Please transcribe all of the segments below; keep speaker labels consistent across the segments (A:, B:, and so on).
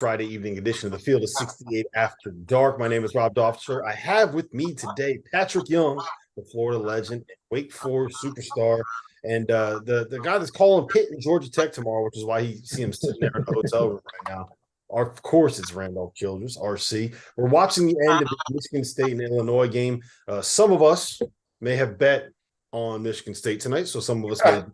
A: Friday evening edition of the Field of 68 After Dark. My name is Rob Dauster. I have with me today Patric Young, the Florida legend, Wake Forest superstar, and the guy that's calling Pitt and Georgia Tech tomorrow, which is why you see him sitting there in the hotel room right now. Of course, it's Randolph Childress, RC. We're watching the end of the Michigan State and Illinois game. Some of us may have bet on Michigan State tonight, so some of us may be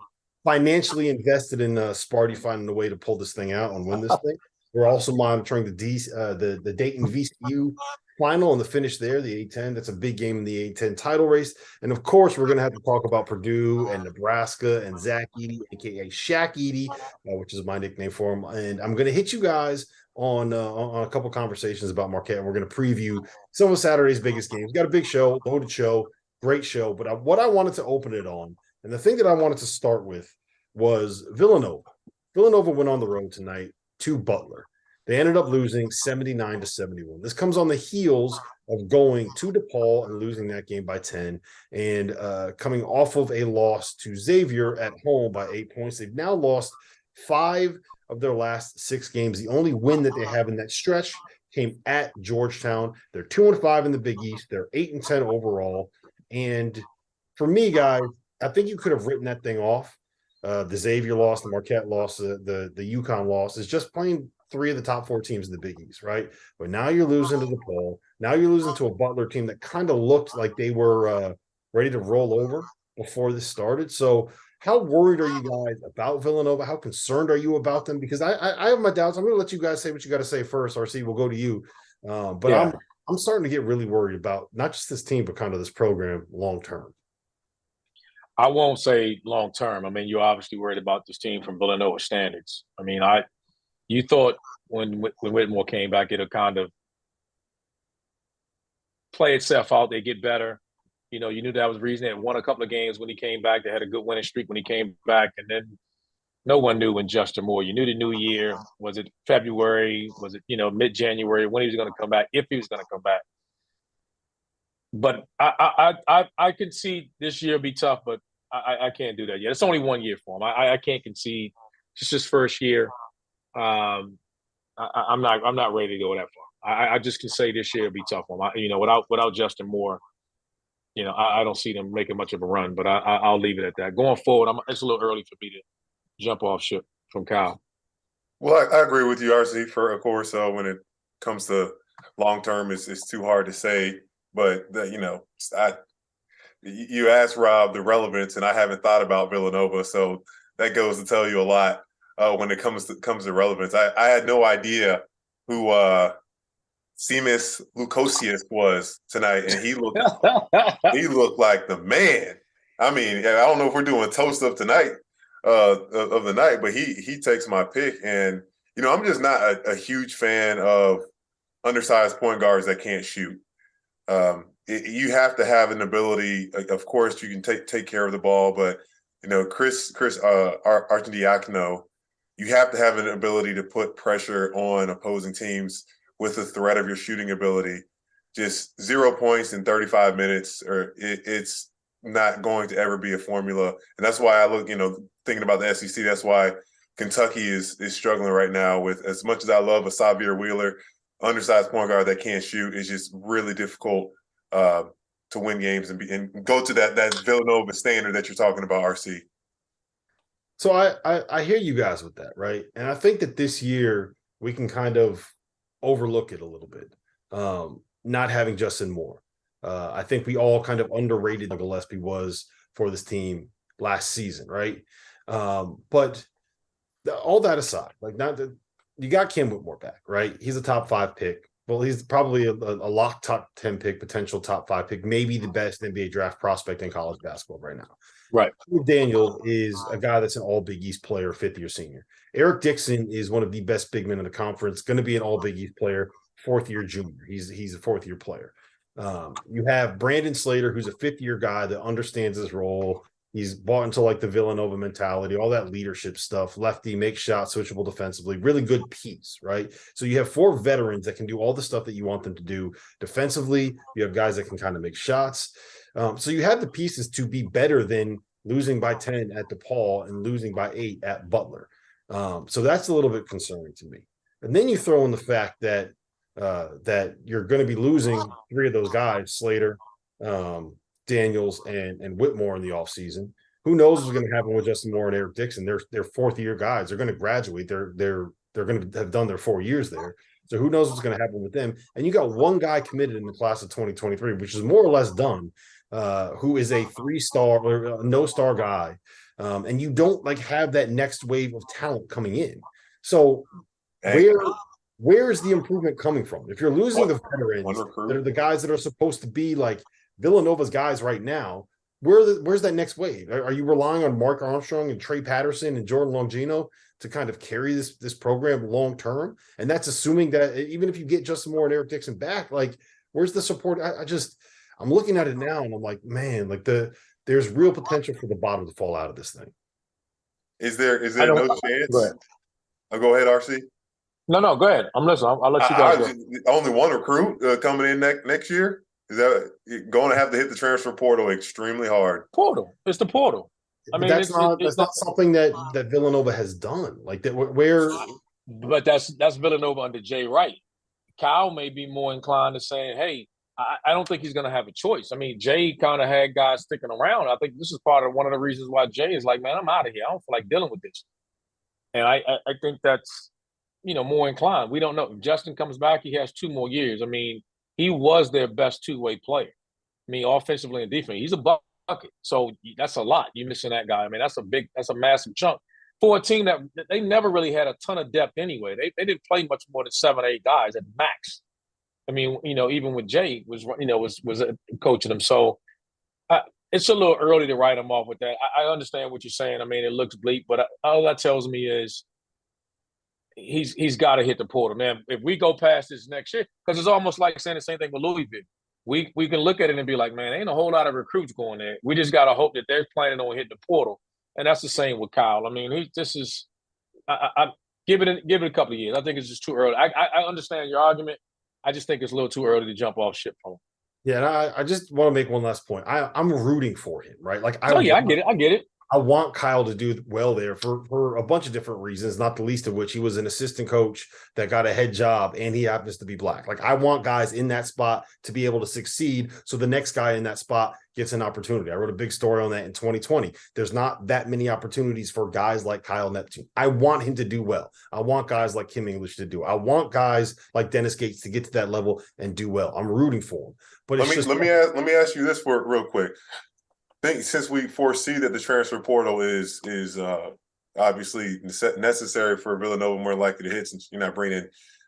A: financially invested in Sparty finding a way to pull this thing out and win this thing. We're also monitoring the Dayton VCU final and the finish there, the A10. That's a big game in the A10 title race. And of course, we're going to have to talk about Purdue and Nebraska and Zach Edey, aka Shaq Edey, which is my nickname for him. And I'm going to hit you guys on a couple conversations about Marquette. And we're going to preview some of Saturday's biggest games. Got a big show, loaded show, great show. But what I wanted to open it on, and the thing that I wanted to start with, was Villanova. Villanova went on the road tonight to Butler. They ended up losing 79-71. This comes on the heels of going to DePaul and losing that game by 10 and coming off of a loss to Xavier at home by 8 points. They've now lost 5 of their last 6 games. The only win that they have in that stretch came at Georgetown. They're 2-5 in the Big East. They're 8-10 overall. And for me, guys, I think you could have written that thing off. The Xavier loss, the Marquette loss, the UConn loss is just playing 3 of the top 4 teams in the Big East, right? But now you're losing to DePaul. Now you're losing to a Butler team that kind of looked like they were ready to roll over before this started. So how worried are you guys about Villanova? How concerned are you about them? Because I have my doubts. I'm going to let you guys say what you got to say first. RC, we'll go to you. But I'm starting to get really worried about not just this team, but kind of this program long term.
B: I won't say long term. I mean, you're obviously worried about this team from Villanova standards. I mean, you thought when Whitmore came back, it'll kind of play itself out. They get better. You know, you knew that was the reason. They had won a couple of games when he came back. They had a good winning streak when he came back. And then no one knew when Justin Moore. You knew the new year. Was it February? Was it, mid-January? When he was going to come back, if he was going to come back. But I could see this year be tough, but I can't do that yet. It's only 1 year for him. I can't concede. It's his first year. I'm not ready to go that far. I just can say this year will be tough for him. Without Justin Moore, I don't see them making much of a run. But I'll leave it at that. Going forward, it's a little early for me to jump off ship from Kyle.
C: Well, I agree with you, RC. Of course, when it comes to long term, it's too hard to say. But you asked Rob the relevance, and I haven't thought about Villanova, so that goes to tell you a lot when it comes to relevance. I had no idea who Seamus Lukosius was tonight, and he looked like the man. I mean, I don't know if we're doing toast of tonight of the night, but he takes my pick, and I'm just not a huge fan of undersized point guards that can't shoot. You have to have an ability. Of course, you can take care of the ball, but Chris Arcidiacono, you have to have an ability to put pressure on opposing teams with the threat of your shooting ability. Just 0 points in 35 minutes, or it's not going to ever be a formula. And that's why I look, thinking about the SEC. That's why Kentucky is struggling right now with, as much as I love a Xavier Wheeler, undersized point guard that can't shoot, is just really difficult to win games and go to that Villanova standard that you're talking about, RC.
A: So I hear you guys with that, right? And I think that this year we can kind of overlook it a little bit, not having Justin Moore. I think we all kind of underrated what Gillespie was for this team last season, right? But all that aside, you got Cam Whitmore back, right? He's a top 5 pick. Well, he's probably a lock top 10 pick, potential top 5 pick, maybe the best NBA draft prospect in college basketball right now.
B: Right.
A: Daniel is a guy that's an all Big East player, 5th-year senior. Eric Dixon is one of the best big men in the conference, going to be an all Big East player, 4th-year junior. He's a 4th-year player. You have Brandon Slater, who's a 5th-year guy that understands his role. He's bought into the Villanova mentality, all that leadership stuff, lefty, make shots, switchable defensively, really good piece, right? So you have 4 veterans that can do all the stuff that you want them to do defensively. You have guys that can kind of make shots. So you have the pieces to be better than losing by 10 at DePaul and losing by 8 at Butler. So that's a little bit concerning to me. And then you throw in the fact that that you're going to be losing three of those guys, Slater, Daniels, and Whitmore in the offseason. Who knows what's going to happen with Justin Moore and Eric Dixon? They're fourth year guys. They're going to graduate. They're going to have done their 4 years there. So who knows what's going to happen with them? And you got one guy committed in the class of 2023, which is more or less done, who is a 3-star or a no-star guy. And you don't like have that next wave of talent coming in. So where is the improvement coming from? If you're losing the veterans that are the guys that are supposed to be like Villanova's guys right now, where's that next wave? Are you relying on Mark Armstrong and Trey Patterson and Jordan Longino to kind of carry this program long term? And that's assuming that even if you get Justin Moore and Eric Dixon back, like where's the support? I'm looking at it now and I'm like, man, like there's real potential for the bottom to fall out of this thing.
C: Is there no chance? Go ahead, RC.
B: No, go ahead. I'm listening. I'll let you guys go.
C: Only one recruit coming in next year? Is that going to have to hit the transfer portal extremely hard?
B: It's the portal. I mean,
A: that's not something that Villanova has done. Like that, where.
B: But that's Villanova under Jay Wright. Kyle may be more inclined to saying, "Hey, I don't think he's going to have a choice." I mean, Jay kind of had guys sticking around. I think this is part of one of the reasons why Jay is like, "Man, I'm out of here. I don't feel like dealing with this." And I think that's more inclined. We don't know if Justin comes back. He has 2 more years. I mean, he was their best two-way player. I mean, offensively and defensively, he's a bucket. So that's a lot. You're missing that guy. I mean, that's a massive chunk for a team that they never really had a ton of depth anyway. They didn't play much more than 7 or 8 guys at max. I mean, even with Jay was coaching them. So it's a little early to write him off with that. I understand what you're saying. I mean, it looks bleak, but all that tells me is he's got to hit the portal, man. If we go past this next year, because it's almost like saying the same thing with Louisville. We can look at it and be like, man, ain't a whole lot of recruits going there. We just got to hope that they're planning on hitting the portal. And that's the same with Kyle. I mean, I give it a couple of years. I think it's just too early. I understand your argument. I just think it's a little too early to jump off ship from him.
A: Yeah, and I just want to make one last point. I'm rooting for him, right? Like,
B: I get it.
A: I want Kyle to do well there for a bunch of different reasons, not the least of which he was an assistant coach that got a head job and he happens to be black. Like, I want guys in that spot to be able to succeed so the next guy in that spot gets an opportunity. I wrote a big story on that in 2020. There's not that many opportunities for guys like Kyle Neptune. I want him to do well. I want guys like Kim English to do. I want guys like Dennis Gates to get to that level and do well. I'm rooting for him. But let
C: me ask you this for real quick. Since we foresee that the transfer portal is obviously necessary for Villanova, more likely to hit since you're not bringing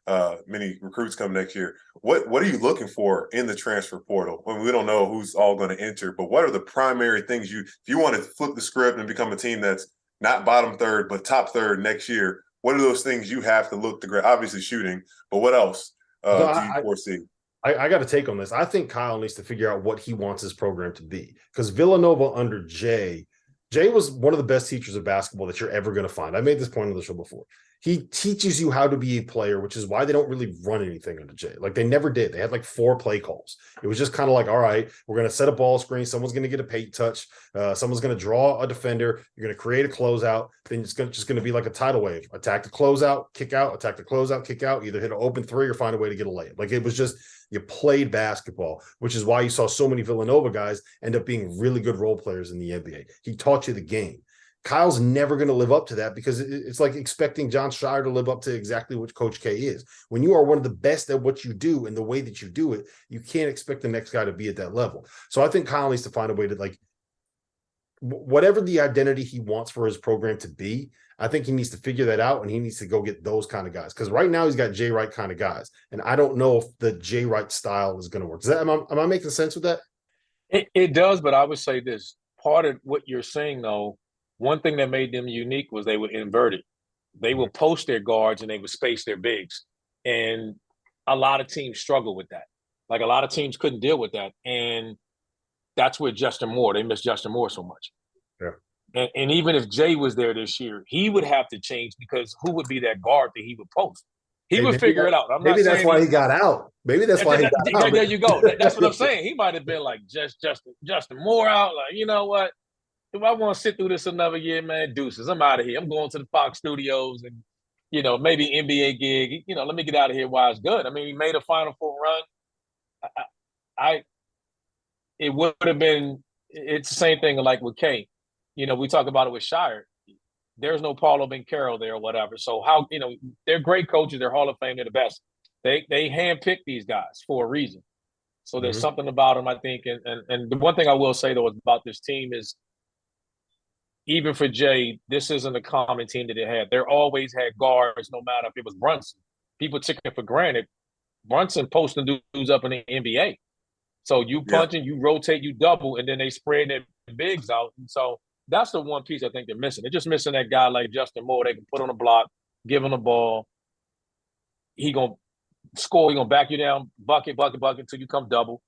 C: in many recruits come next year. What are you looking for in the transfer portal? Well, we don't know who's all going to enter, but what are the primary things if you want to flip the script and become a team that's not bottom third but top third next year? What are those things you have to look to grab? Obviously shooting, but what else do you foresee?
A: I got to take on this. I think Kyle needs to figure out what he wants his program to be, because Villanova under Jay was one of the best teachers of basketball that you're ever going to find. I made this point on the show before. He teaches you how to be a player, which is why they don't really run anything under Jay. Like, they never did. They had like 4 play calls. It was just kind of like, all right, we're going to set a ball screen. Someone's going to get a paint touch. Someone's going to draw a defender. You're going to create a closeout. Then it's just going to be like a tidal wave. Attack the closeout, kick out, attack the closeout, kick out, either hit an open 3 or find a way to get a layup. Like, it was just, you played basketball, which is why you saw so many Villanova guys end up being really good role players in the NBA. He taught you the game. Kyle's never going to live up to that, because it's like expecting John Shire to live up to exactly what Coach K is. When you are one of the best at what you do and the way that you do it, you can't expect the next guy to be at that level. So I think Kyle needs to find a way to, like, whatever the identity he wants for his program to be, I think he needs to figure that out, and he needs to go get those kind of guys. Because right now he's got Jay Wright kind of guys, and I don't know if the Jay Wright style is going to work. Am I making sense with that?
B: It does, but I would say this. Part of what you're saying, though, one thing that made them unique was they were inverted. They would post their guards and they would space their bigs. And a lot of teams struggle with that. Like, a lot of teams couldn't deal with that. And that's where they miss Justin Moore so much.
A: Yeah.
B: And even if Jay was there this year, he would have to change, because who would be that guard that he would post? He would figure it out.
A: Maybe that's why he got out. Maybe that's why he got out.
B: There you go. That's what I'm saying. He might have been like, Justin Moore out. Like, you know what? If I want to sit through this another year, man, deuces. I'm out of here. I'm going to the Fox Studios, and maybe NBA gig. Let me get out of here while it's good. I mean, he made a Final Four run. I, I it would have been. It's the same thing like with K. We talk about it with Shire. There's no Paulo Banchero there or whatever. So how they're great coaches. They're Hall of Fame. They're the best. They handpick these guys for a reason. So there's something about them, I think. And the one thing I will say though about this team is, even for Jay, this isn't a common team that they had. They always had guards, no matter if it was Brunson. People took it for granted. Brunson posting dudes up in the NBA. So you punch and you rotate, you double, and then they spread their bigs out. And so that's the one piece I think they're missing. They're just missing that guy like Justin Moore. They can put on the block, give him the ball. He gonna score. He gonna back you down, bucket until you come double,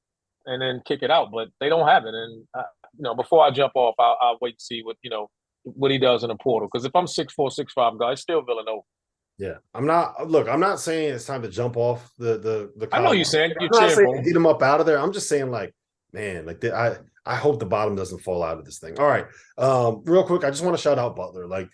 B: and then kick it out. But they don't have it. And before I jump off, I'll wait to see what he does in the portal. Because if I'm 6'4", 6'5" guy, it's still Villanova.
A: Yeah, I'm not saying it's time to jump off the.
B: I know you're saying
A: I'm not saying get him up out of there. I'm just saying, like, man, like I hope the bottom doesn't fall out of this thing. All right, real quick, I just want to shout out Butler. Like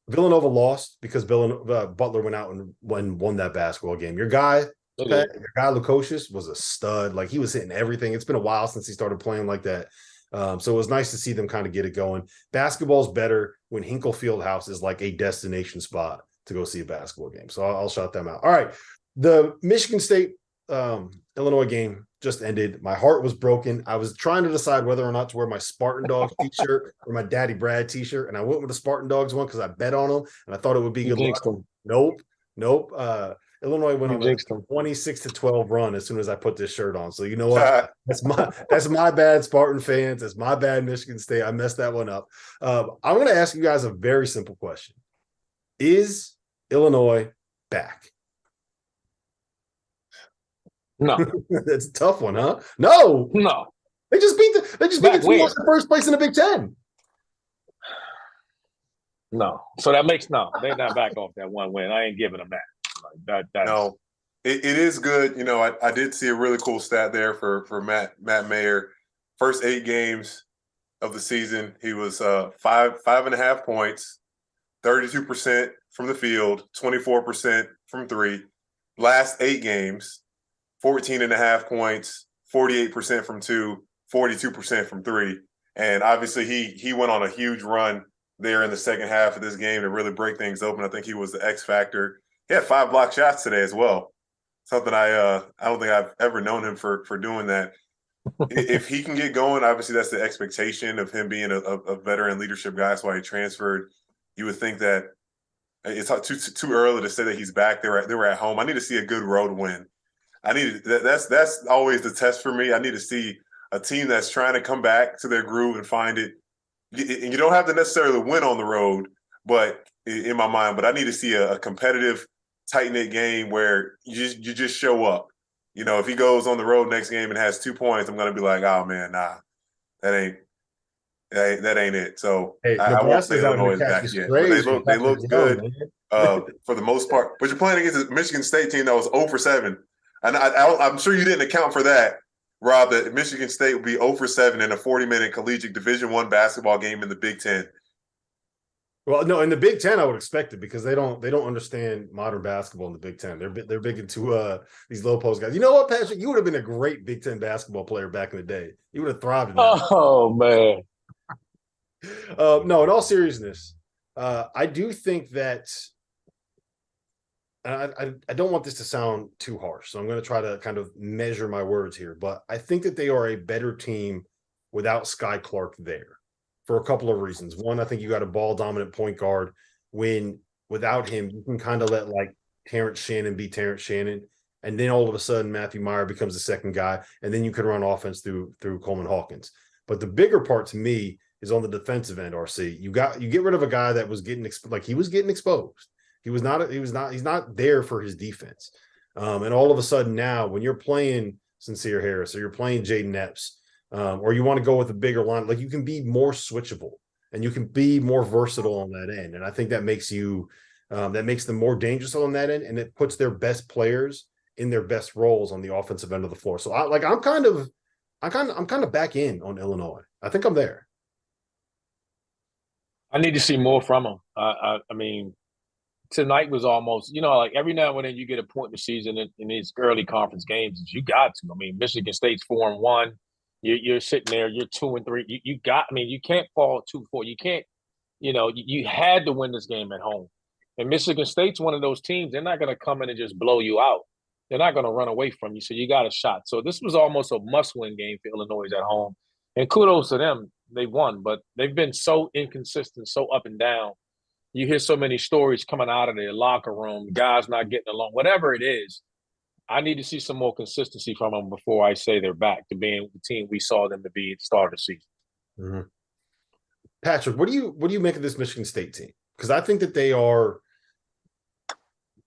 A: Villanova lost because Butler went out and won that basketball game. Your guy, Lukosius, was a stud. Like, he was hitting everything. It's been a while since he started playing like that. So it was nice to see them kind of get it going. Basketball's better when Hinkle Fieldhouse is like a destination spot to go see a basketball game. So I'll shout them out. All right. The Michigan State Illinois game just ended. My heart was broken. I was trying to decide whether or not to wear my Spartan Dogs t-shirt or my Daddy Brad t-shirt. And I went with the Spartan Dogs one because I bet on them and I thought it would be good luck. Nope. Illinois went on a 26-12 run as soon as I put this shirt on. So you know what? That's my bad, Spartan fans. That's my bad, Michigan State. I messed that one up. I'm going to ask you guys a very simple question. Is Illinois back?
B: No.
A: That's a tough one, huh? No. They just beat the team in first place in the Big Ten.
B: No. So that makes they're not back off that one win. I ain't giving them that.
C: No, it is good. I did see a really cool stat there for Matt Mayer. First 8 games of the season, he was 5.5 points, 32% from the field, 24% from 3. Last 8 games, 14.5 points, 48% from 2, 42% from 3. And obviously he went on a huge run there in the second half of this game to really break things open. I think he was the X factor. He had 5 block shots today as well. Something I don't think I've ever known him for doing that. If he can get going, obviously that's the expectation of him being a veteran leadership guy. That's why he transferred. You would think that it's too early to say that he's back. They were at home. I need to see a good road win. That's always the test for me. I need to see a team that's trying to come back to their groove and find it. And you don't have to necessarily win on the road, but in my mind, but I need to see a competitive, tight-knit game where you just show up. If he goes on the road next game and has 2 points, I'm going to be like, oh, man, nah, that ain't it. So I won't say Illinois is back yet. But they look good for the most part. But you're playing against a Michigan State team that was 0 for 7. And I'm sure you didn't account for that, Rob, that Michigan State would be 0 for 7 in a 40-minute collegiate Division I basketball game in the Big Ten.
A: Well, no, in the Big Ten, I would expect it because they don't understand modern basketball in the Big Ten. They're big into these low post guys. You know what, Patrick? You would have been a great Big Ten basketball player back in the day. You would have thrived in that.
B: Oh man.
A: No, in all seriousness, I do think that I don't want this to sound too harsh, so I'm going to try to kind of measure my words here. But I think that they are a better team without Sky Clark there. For a couple of reasons. One, I think you got a ball dominant point guard when without him, you can kind of let like Terrence Shannon be Terrence Shannon. And then all of a sudden Matthew Meyer becomes the second guy. And then you can run offense through Coleman Hawkins. But the bigger part to me is on the defensive end, RC. You get rid of a guy that was getting exposed. He's not there for his defense. And all of a sudden now when you're playing Sincere Harris or you're playing Jaden Epps, or you want to go with a bigger line, like you can be more switchable and you can be more versatile on that end. And I think that makes them more dangerous on that end, and it puts their best players in their best roles on the offensive end of the floor. So I'm kind of back in on Illinois. I think I'm there.
B: I need to see more from them. I mean, tonight was almost, like every now and then you get a point in the season in these early conference games. You got to. I mean, Michigan State's 4-1. You're sitting there. You're 2-3. You got. I mean, you can't fall 2-4. You can't. You had to win this game at home. And Michigan State's one of those teams. They're not going to come in and just blow you out. They're not going to run away from you. So you got a shot. So this was almost a must-win game for Illinois at home. And kudos to them. They won, but they've been so inconsistent, so up and down. You hear so many stories coming out of their locker room, guys not getting along, whatever it is. I need to see some more consistency from them before I say they're back to being the team we saw them to be at the start of the season.
A: Mm-hmm. Patrick, what do you make of this Michigan State team? Because I think that they are,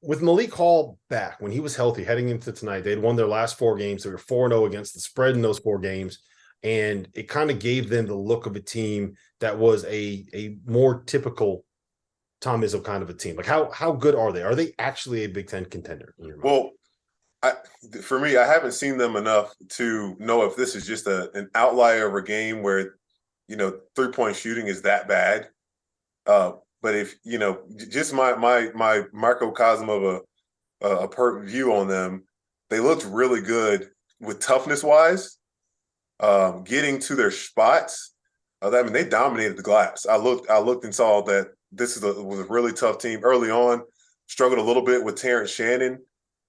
A: with Malik Hall back when he was healthy heading into tonight, they had won their last 4 games. They were 4-0 against the spread in those 4 games. And it kind of gave them the look of a team that was a more typical Tom Izzo kind of a team. Like how good are they? Are they actually a Big Ten contender?
C: Well, for me, I haven't seen them enough to know if this is just an outlier of a game where, 3-point shooting is that bad. But if, just my microcosm of a per view on them, they looked really good with toughness wise. Getting to their spots, they dominated the glass. I looked and saw that this was a really tough team early on. Struggled a little bit with Terrence Shannon.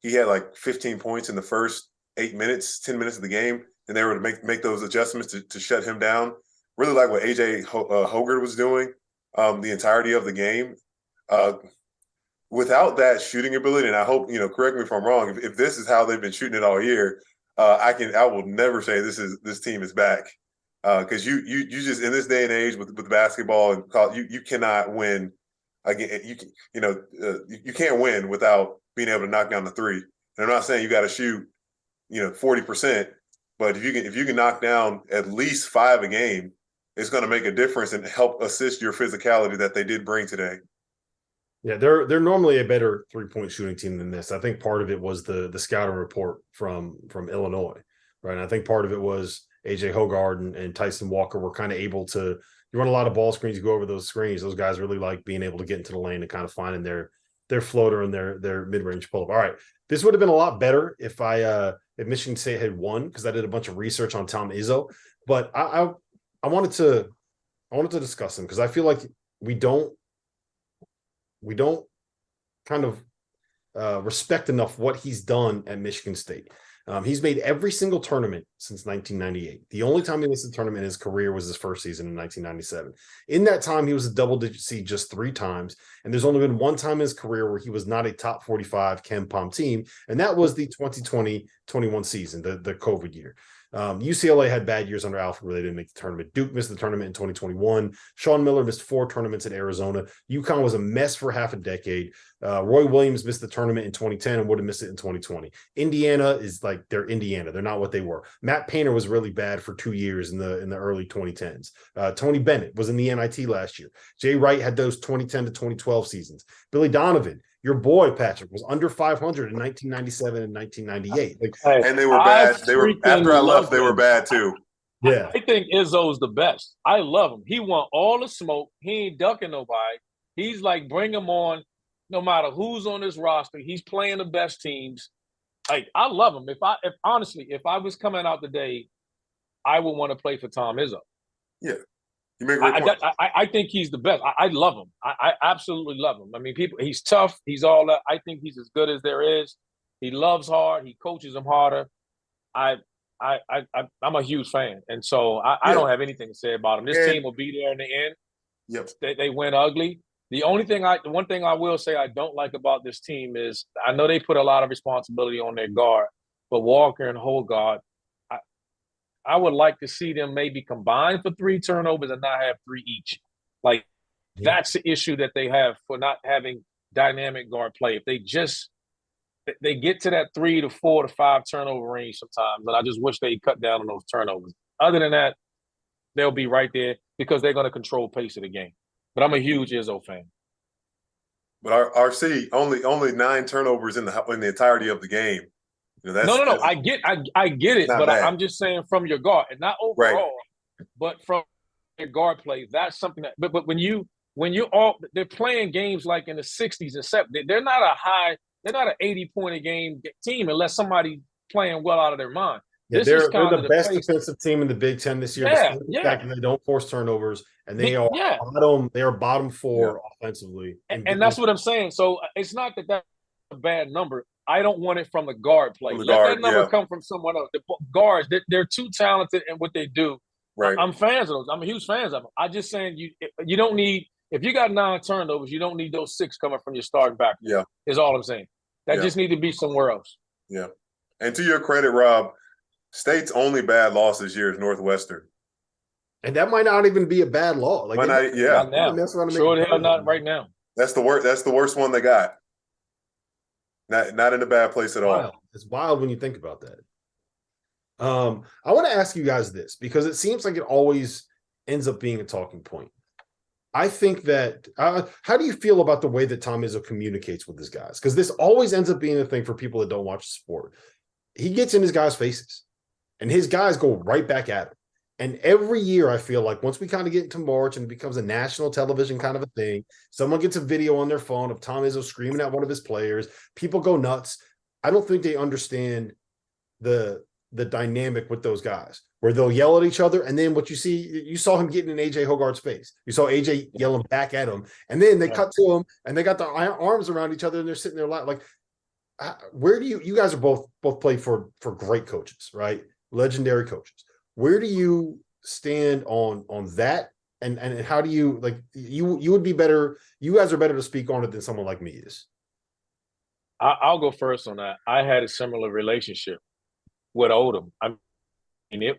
C: He had like 15 points in the first 10 minutes of the game, and they were to make those adjustments to shut him down. Really like what AJ Hoggard was doing the entirety of the game. Without that shooting ability, and I hope, correct me if I'm wrong, if this is how they've been shooting it all year, I will never say this team is back, because you just in this day and age with basketball and college, you cannot win again. You can't win without being able to knock down the three. And I'm not saying you got to shoot 40%, but if you can knock down at least 5 a game, it's going to make a difference and help assist your physicality that they did bring today.
A: Yeah, they're normally a better 3-point shooting team than this. I think part of it was the scouting report from Illinois, right? And I think part of it was AJ Hoggard and Tyson Walker were kind of able to. You run a lot of ball screens, you go over those screens. Those guys really like being able to get into the lane and kind of finding their floater and their mid-range pull-up. All right, this would have been a lot better if Michigan State had won, because I did a bunch of research on Tom Izzo, but I wanted to discuss him because I feel like we don't kind of respect enough what he's done at Michigan State. He's made every single tournament since 1998. The only time he missed a tournament in his career was his first season in 1997. In that time, he was a double-digit seed just 3 times, and there's only been 1 time in his career where he was not a top 45 KenPom team, and that was the 2020-21 season, the COVID year. UCLA had bad years under Alfred where they didn't make the tournament. Duke missed the tournament in 2021. Sean Miller missed 4 tournaments at Arizona. UConn was a mess for half a decade. Roy Williams missed the tournament in 2010 and would have missed it in 2020. Indiana is like, they're Indiana. They're not what they were. Matt Painter was really bad for 2 years in the early 2010s. Tony Bennett was in the NIT last year. Jay Wright had those 2010 to 2012 seasons. Billy Donovan, your boy Patrick, was under 500 in 1997 and 1998.
C: And they were bad. After I left, they were bad too.
A: Yeah,
B: I think Izzo's the best. I love him. He want all the smoke. He ain't ducking nobody. He's like, bring him on, no matter who's on this roster. He's playing the best teams. Like, I love him. If I was coming out today, I would want to play for Tom Izzo.
C: Yeah. You make a great point.
B: I think he's the best. I love him. I absolutely love him. I mean, he's tough. He's all that. I think he's as good as there is. He loves hard. He coaches them harder. I'm a huge fan. And so I don't have anything to say about him. This team will be there in the end.
C: Yep.
B: They went ugly. The one thing I will say I don't like about this team is I know they put a lot of responsibility on their guard, but Walker and Hoggard, I would like to see them maybe combine for 3 turnovers and not have 3 each. Like, that's the issue that they have for not having dynamic guard play. If they get to that 3 to 4 to 5 turnover range sometimes, and I just wish they cut down on those turnovers. Other than that, they'll be right there because they're going to control pace of the game. But I'm a huge Izzo fan.
C: But our city only 9 turnovers in the entirety of the game.
B: No. I get it, but I'm just saying from your guard, and not overall, but from your guard play. That's something that. But when you when they're playing games like in the 60s and 70s. They're not an 80-point a game team unless somebody playing well out of their mind.
A: Yeah, they're the best defensive team in the Big Ten this year.
B: Yeah,
A: the fact that they don't force turnovers, and they are bottom 4 offensively.
B: And that's what I'm saying. So it's not that that's a bad number. I don't want it from the guard play. Let that number come from someone else. The guards, they're too talented in what they do.
C: Right.
B: I'm fans of those. I'm a huge fan of them. I'm just saying you don't need, if you got 9 turnovers, you don't need those 6 coming from your starting back.
C: Yeah.
B: Is all I'm saying. That just need to be somewhere else.
C: Yeah. And to your credit, Rob, State's only bad loss this year is Northwestern.
A: And that might not even be a bad loss.
B: Not now. Sure the hell not right now.
C: That's the worst one they got. Not in a bad place at all.
A: It's wild when you think about that. I want to ask you guys this because it seems like it always ends up being a talking point. I think that how do you feel about the way that Tom Izzo communicates with his guys? Because this always ends up being a thing for people that don't watch the sport. He gets in his guys' faces, and his guys go right back at him. And every year, I feel like once we kind of get into March and it becomes a national television kind of a thing, someone gets a video on their phone of Tom Izzo screaming at one of his players. People go nuts. I don't think they understand the dynamic with those guys, where they'll yell at each other, and then what you saw him getting in AJ Hogarth's face. You saw AJ yelling back at him, and then they cut to him, and they got their arms around each other, and they're sitting there like, where do you guys are both played for great coaches, right? Legendary coaches. Where do you stand on that? And how do you you would be better? You guys are better to speak on it than someone like me is.
B: I'll go first on that. I had a similar relationship with Odom. I mean,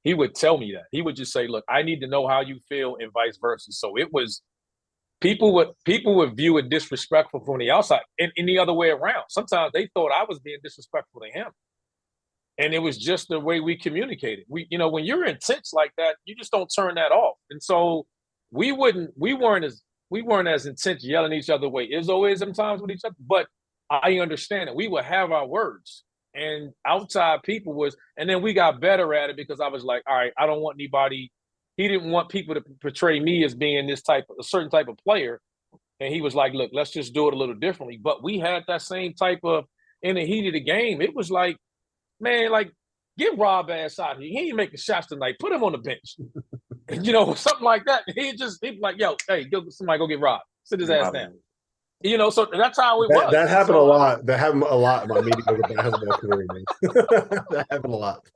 B: he would tell me that. He would just say, look, I need to know how you feel and vice versa. So it was people would view it disrespectful from the outside and the other way around. Sometimes they thought I was being disrespectful to him. And it was just the way we communicated. When you're intense like that, you just don't turn that off. And so we weren't as intense yelling each other the way Izzo is sometimes with each other. But I understand it. We would have our words. And outside people and then we got better at it because I was like, all right, I don't want anybody. He didn't want people to portray me as being a certain type of player. And he was like, look, let's just do it a little differently. But we had that same type of, in the heat of the game, it was like, man, like, get Rob ass out here. He ain't making shots tonight. Put him on the bench. Something like that. He'd be like, yo, hey, somebody go get Rob. Sit his ass down. So that's how it was.
A: That happened a lot. That happened a lot in my mediocre basketball career, man. That happened a lot.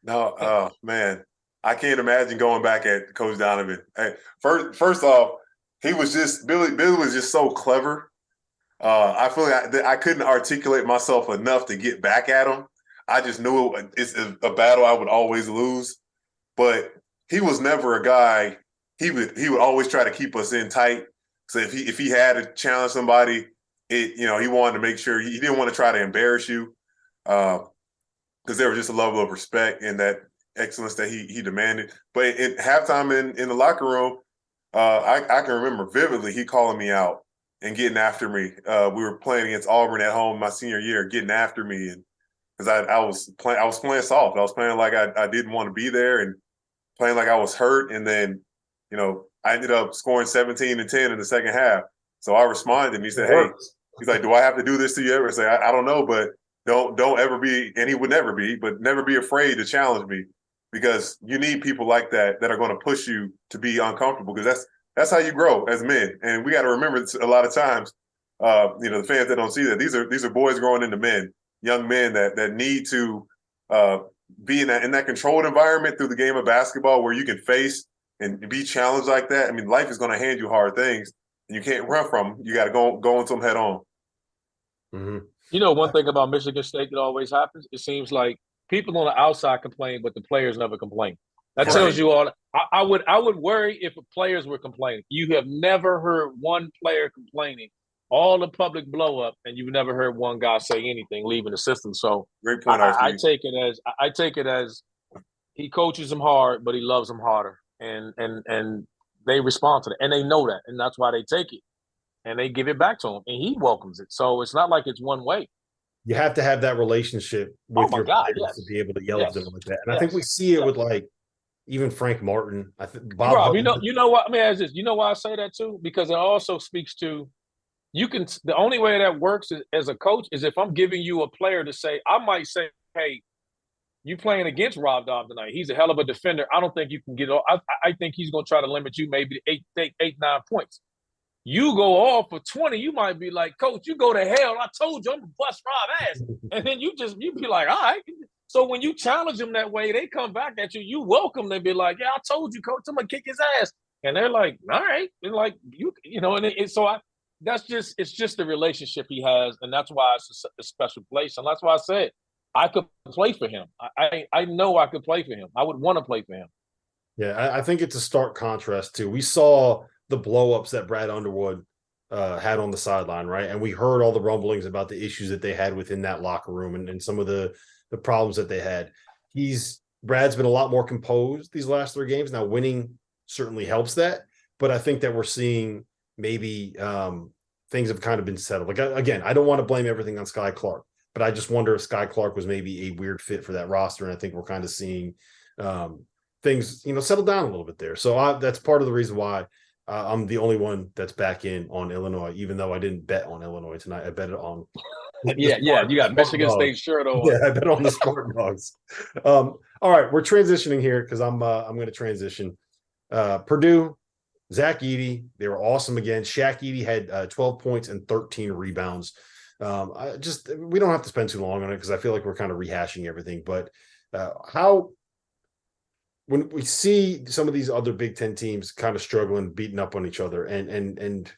C: No, oh man, I can't imagine going back at Coach Donovan. Hey, first off, Billy was just so clever. I feel like I couldn't articulate myself enough to get back at him. I just knew it's a battle I would always lose. But he was never a guy. He would always try to keep us in tight. So if he had to challenge somebody, he wanted to make sure he didn't want to try to embarrass you, because there was just a level of respect and that excellence that he demanded. But at halftime in the locker room, I can remember vividly he calling me out and getting after me. We were playing against Auburn at home my senior year, getting after me, and because I was playing soft. I was playing like I didn't want to be there and playing like I was hurt. And then, I ended up scoring 17 and 10 in the second half. So I responded and he said, hey, he's like, do I have to do this to you ever? I say, I don't know, but don't ever be, and he would never be, but never be afraid to challenge me, because you need people like that are going to push you to be uncomfortable, because that's how you grow as men. And we got to remember a lot of times, the fans that don't see that, these are boys growing into men, young men that need to be in that controlled environment through the game of basketball, where you can face and be challenged like that. I mean, life is going to hand you hard things, and you can't run from them. You got to go into them head on.
A: Mm-hmm.
B: One thing about Michigan State that always happens, it seems like people on the outside complain, but the players never complain. That tells you all. I would worry if players were complaining. You have never heard one player complaining. All the public blow up, and you've never heard one guy say anything leaving the system. So
C: great point.
B: I take it as he coaches them hard, but he loves them harder, and they respond to that, and they know that, and that's why they take it, and they give it back to him, and he welcomes it. So it's not like it's one way.
A: You have to have that relationship with your players to be able to yell at them like that. And I think we see it with even Frank Martin. I think Bob.
B: Rob, you know what? Let me ask this. You know why I say that too? Because it also speaks to you can. The only way that works as a coach is if I'm giving you a player to say, I might say, hey, you playing against Rob Dom tonight. He's a hell of a defender. I don't think you can get. I think he's going to try to limit you maybe to 9 points. You go off for 20, you might be like, Coach, you go to hell. I told you I'm gonna bust Rob ass. And then you be like, all right. So when you challenge them that way, they come back at you. You welcome them, be like, yeah, I told you, Coach, I'm gonna kick his ass. And they're like, all right. And like you know, and it's just the relationship he has, and that's why it's a special place. And that's why I said I could play for him. I know I could play for him. I would want to play for him.
A: Yeah, I think it's a stark contrast too. We saw the blow-ups that Brad Underwood had on the sideline, right? And we heard all the rumblings about the issues that they had within that locker room and some of the problems that they had. Brad's been a lot more composed these last 3 games. Now, winning certainly helps that, but I think that we're seeing maybe things have kind of been settled. Like, again, I don't want to blame everything on Sky Clark, but I just wonder if Sky Clark was maybe a weird fit for that roster. And I think we're kind of seeing things, settle down a little bit there. So that's part of the reason why I'm the only one that's back in on Illinois, even though I didn't bet on Illinois tonight. I bet it on.
B: You got Michigan State shirt on.
A: Yeah, I bet on the Spartan Dogs. All right, we're transitioning here because I'm going to transition. Purdue, Zach Edey, they were awesome again. Shaq Edey had 12 points and 13 rebounds. We don't have to spend too long on it because I feel like we're kind of rehashing everything. But when we see some of these other Big Ten teams kind of struggling, beating up on each other, and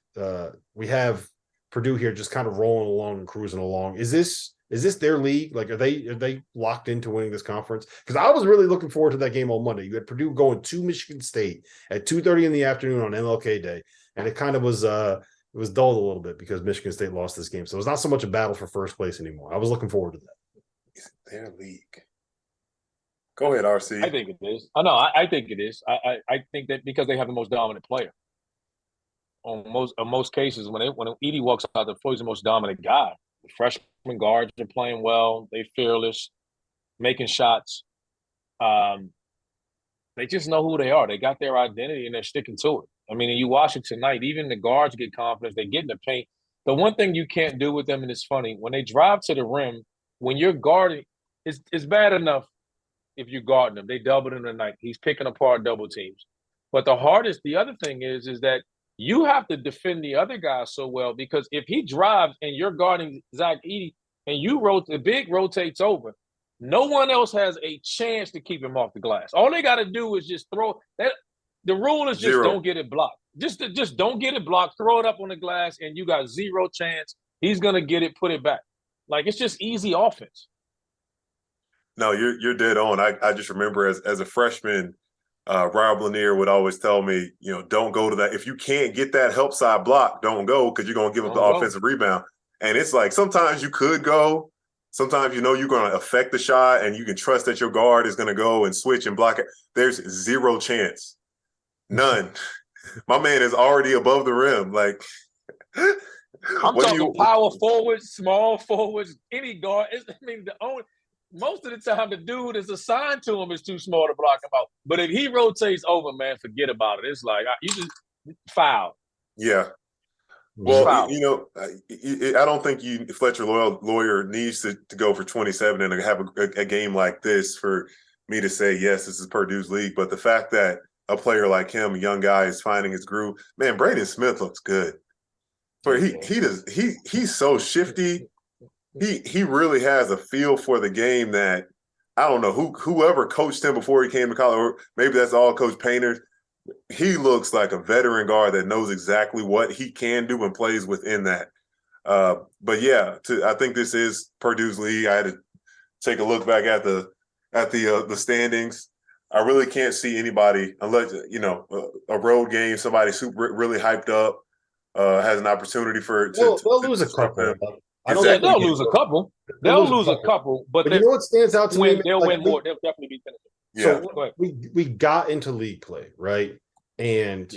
A: we have Purdue here just kind of rolling along and cruising along. Is this their league? Like, are they locked into winning this conference? Because I was really looking forward to that game on Monday. You had Purdue going to Michigan State at 2:30 in the afternoon on MLK Day, and it kind of was it was dulled a little bit because Michigan State lost this game. So it's not so much a battle for first place anymore. I was looking forward to that.
C: It's their league. Go ahead, RC.
B: I think it is. I think it is. I think that because they have the most dominant player. On most cases, when Edey walks out the floor, he's the most dominant guy. The freshman guards are playing well. They're fearless, making shots. They just know who they are. They got their identity, and they're sticking to it. I mean, you watch it tonight, even the guards get confidence. They get in the paint. The one thing you can't do with them, and it's funny, when they drive to the rim, when you're guarding, it's bad enough if you're guarding them. They doubled him tonight. He's picking apart double teams. But the other thing is that you have to defend the other guy so well, because if he drives and you're guarding Zach Edey and the big rotates over, no one else has a chance to keep him off the glass. All they got to do is just throw that. The rule is just don't get it blocked. Just don't get it blocked. Throw it up on the glass, and you got zero chance. He's gonna get it, put it back. Like, it's just easy offense.
C: No, you're dead on. I just remember as a freshman, Rob Lanier would always tell me, don't go to that. If you can't get that help side block, don't go, because you're going to give up the offensive rebound. And it's like sometimes you could go. Sometimes you're going to affect the shot, and you can trust that your guard is going to go and switch and block it. There's zero chance. None. My man is already above the rim. Like,
B: I'm talking power forwards, small forwards, any guard. Most of the time, the dude is assigned to him is too small to block him out. But if he rotates over, man, forget about it. It's like you just foul.
C: Yeah. Well, I don't think Fletcher Lawyer needs to go for 27 and have a game like this for me to say, yes, this is Purdue's league. But the fact that a player like him, a young guy, is finding his groove, man, Braden Smith looks good. But he's so shifty. He really has a feel for the game that I don't know whoever coached him before he came to college, or maybe that's all Coach Painter. He looks like a veteran guard that knows exactly what he can do and plays within that. But yeah, I think this is Purdue's league. I had to take a look back at the standings. I really can't see anybody unless a road game, somebody super really hyped up has an opportunity
A: they'll lose a couple.
B: They'll lose a couple. They'll lose a couple, but
A: you know what stands out to me?
B: They'll win more. They'll definitely be finished.
C: Yeah.
A: So we got into league play, right? And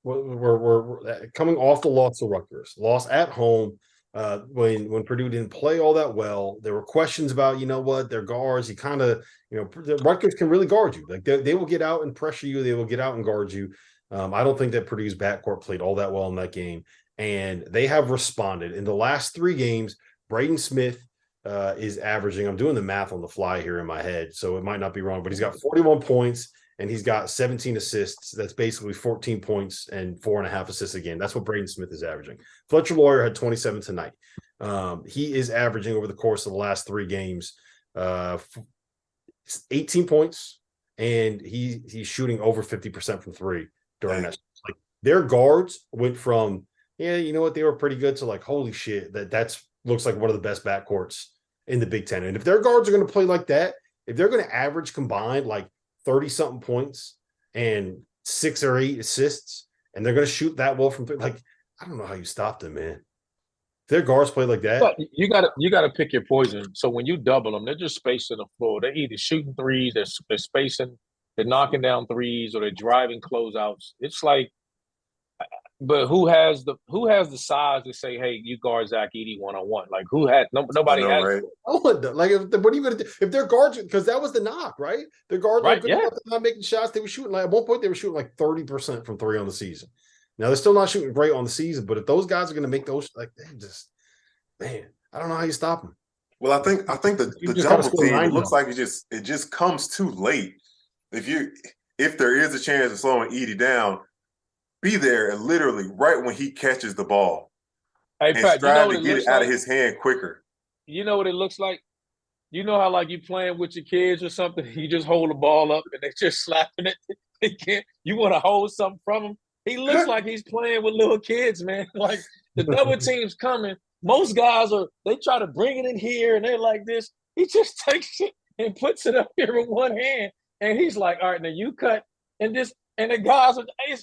A: we're coming off the loss to Rutgers, loss at home, when Purdue didn't play all that well. There were questions about, you know what, their guards. You kind of, the Rutgers can really guard you. Like they will get out and pressure you. They will get out and guard you. I don't think that Purdue's backcourt played all that well in that game, and they have responded in the last 3 games. Braden Smith is averaging. I'm doing the math on the fly here in my head, so it might not be wrong, but he's got 41 points and he's got 17 assists. That's basically 14 points and 4.5 assists a game. That's what Braden Smith is averaging. Fletcher Lawyer had 27 tonight. He is averaging over the course of the last 3 games 18 points, and he's shooting over 50% from 3 during that. Like their guards went from, yeah, you know what, they were pretty good, to like, holy shit, that's looks like one of the best backcourts in the Big Ten. And if their guards are going to play like that, if they're going to average combined like 30-something points and 6 or 8 assists, and they're going to shoot that well from 3, like, I don't know how you stop them, man. If their guards play like that.
B: But you gotta pick your poison. So when you double them, they're just spacing the floor. They're either shooting threes, they're spacing, they're knocking down threes, or they're driving closeouts. It's like, but who has the size to say, hey, you guard Zach Edey 1-on-1? Like nobody has.
C: Right?
A: Like, what are you going to do if their guards? Because that was the knock, right? Their guards were good enough, not making shots. They were shooting like, at one point they were shooting like 30% from 3 on the season. Now they're still not shooting great on the season, but if those guys are going to make those, like, they just, man, I don't know how you stop them.
C: Well, I think the double team, it looks like it just comes too late. If there is a chance of slowing Edey down, be there and literally right when he catches the ball.
B: Hey,
C: and
B: Pat,
C: strive to get it out of his hand quicker.
B: You know what it looks like? You know how, like, you playing with your kids or something, you just hold the ball up and they just slapping it. They can't. You want to hold something from him? He looks like he's playing with little kids, man. Like, the double team's coming. Most guys they try to bring it in here and they're like this. He just takes it and puts it up here with one hand. And he's like, all right, now you cut. And the guys,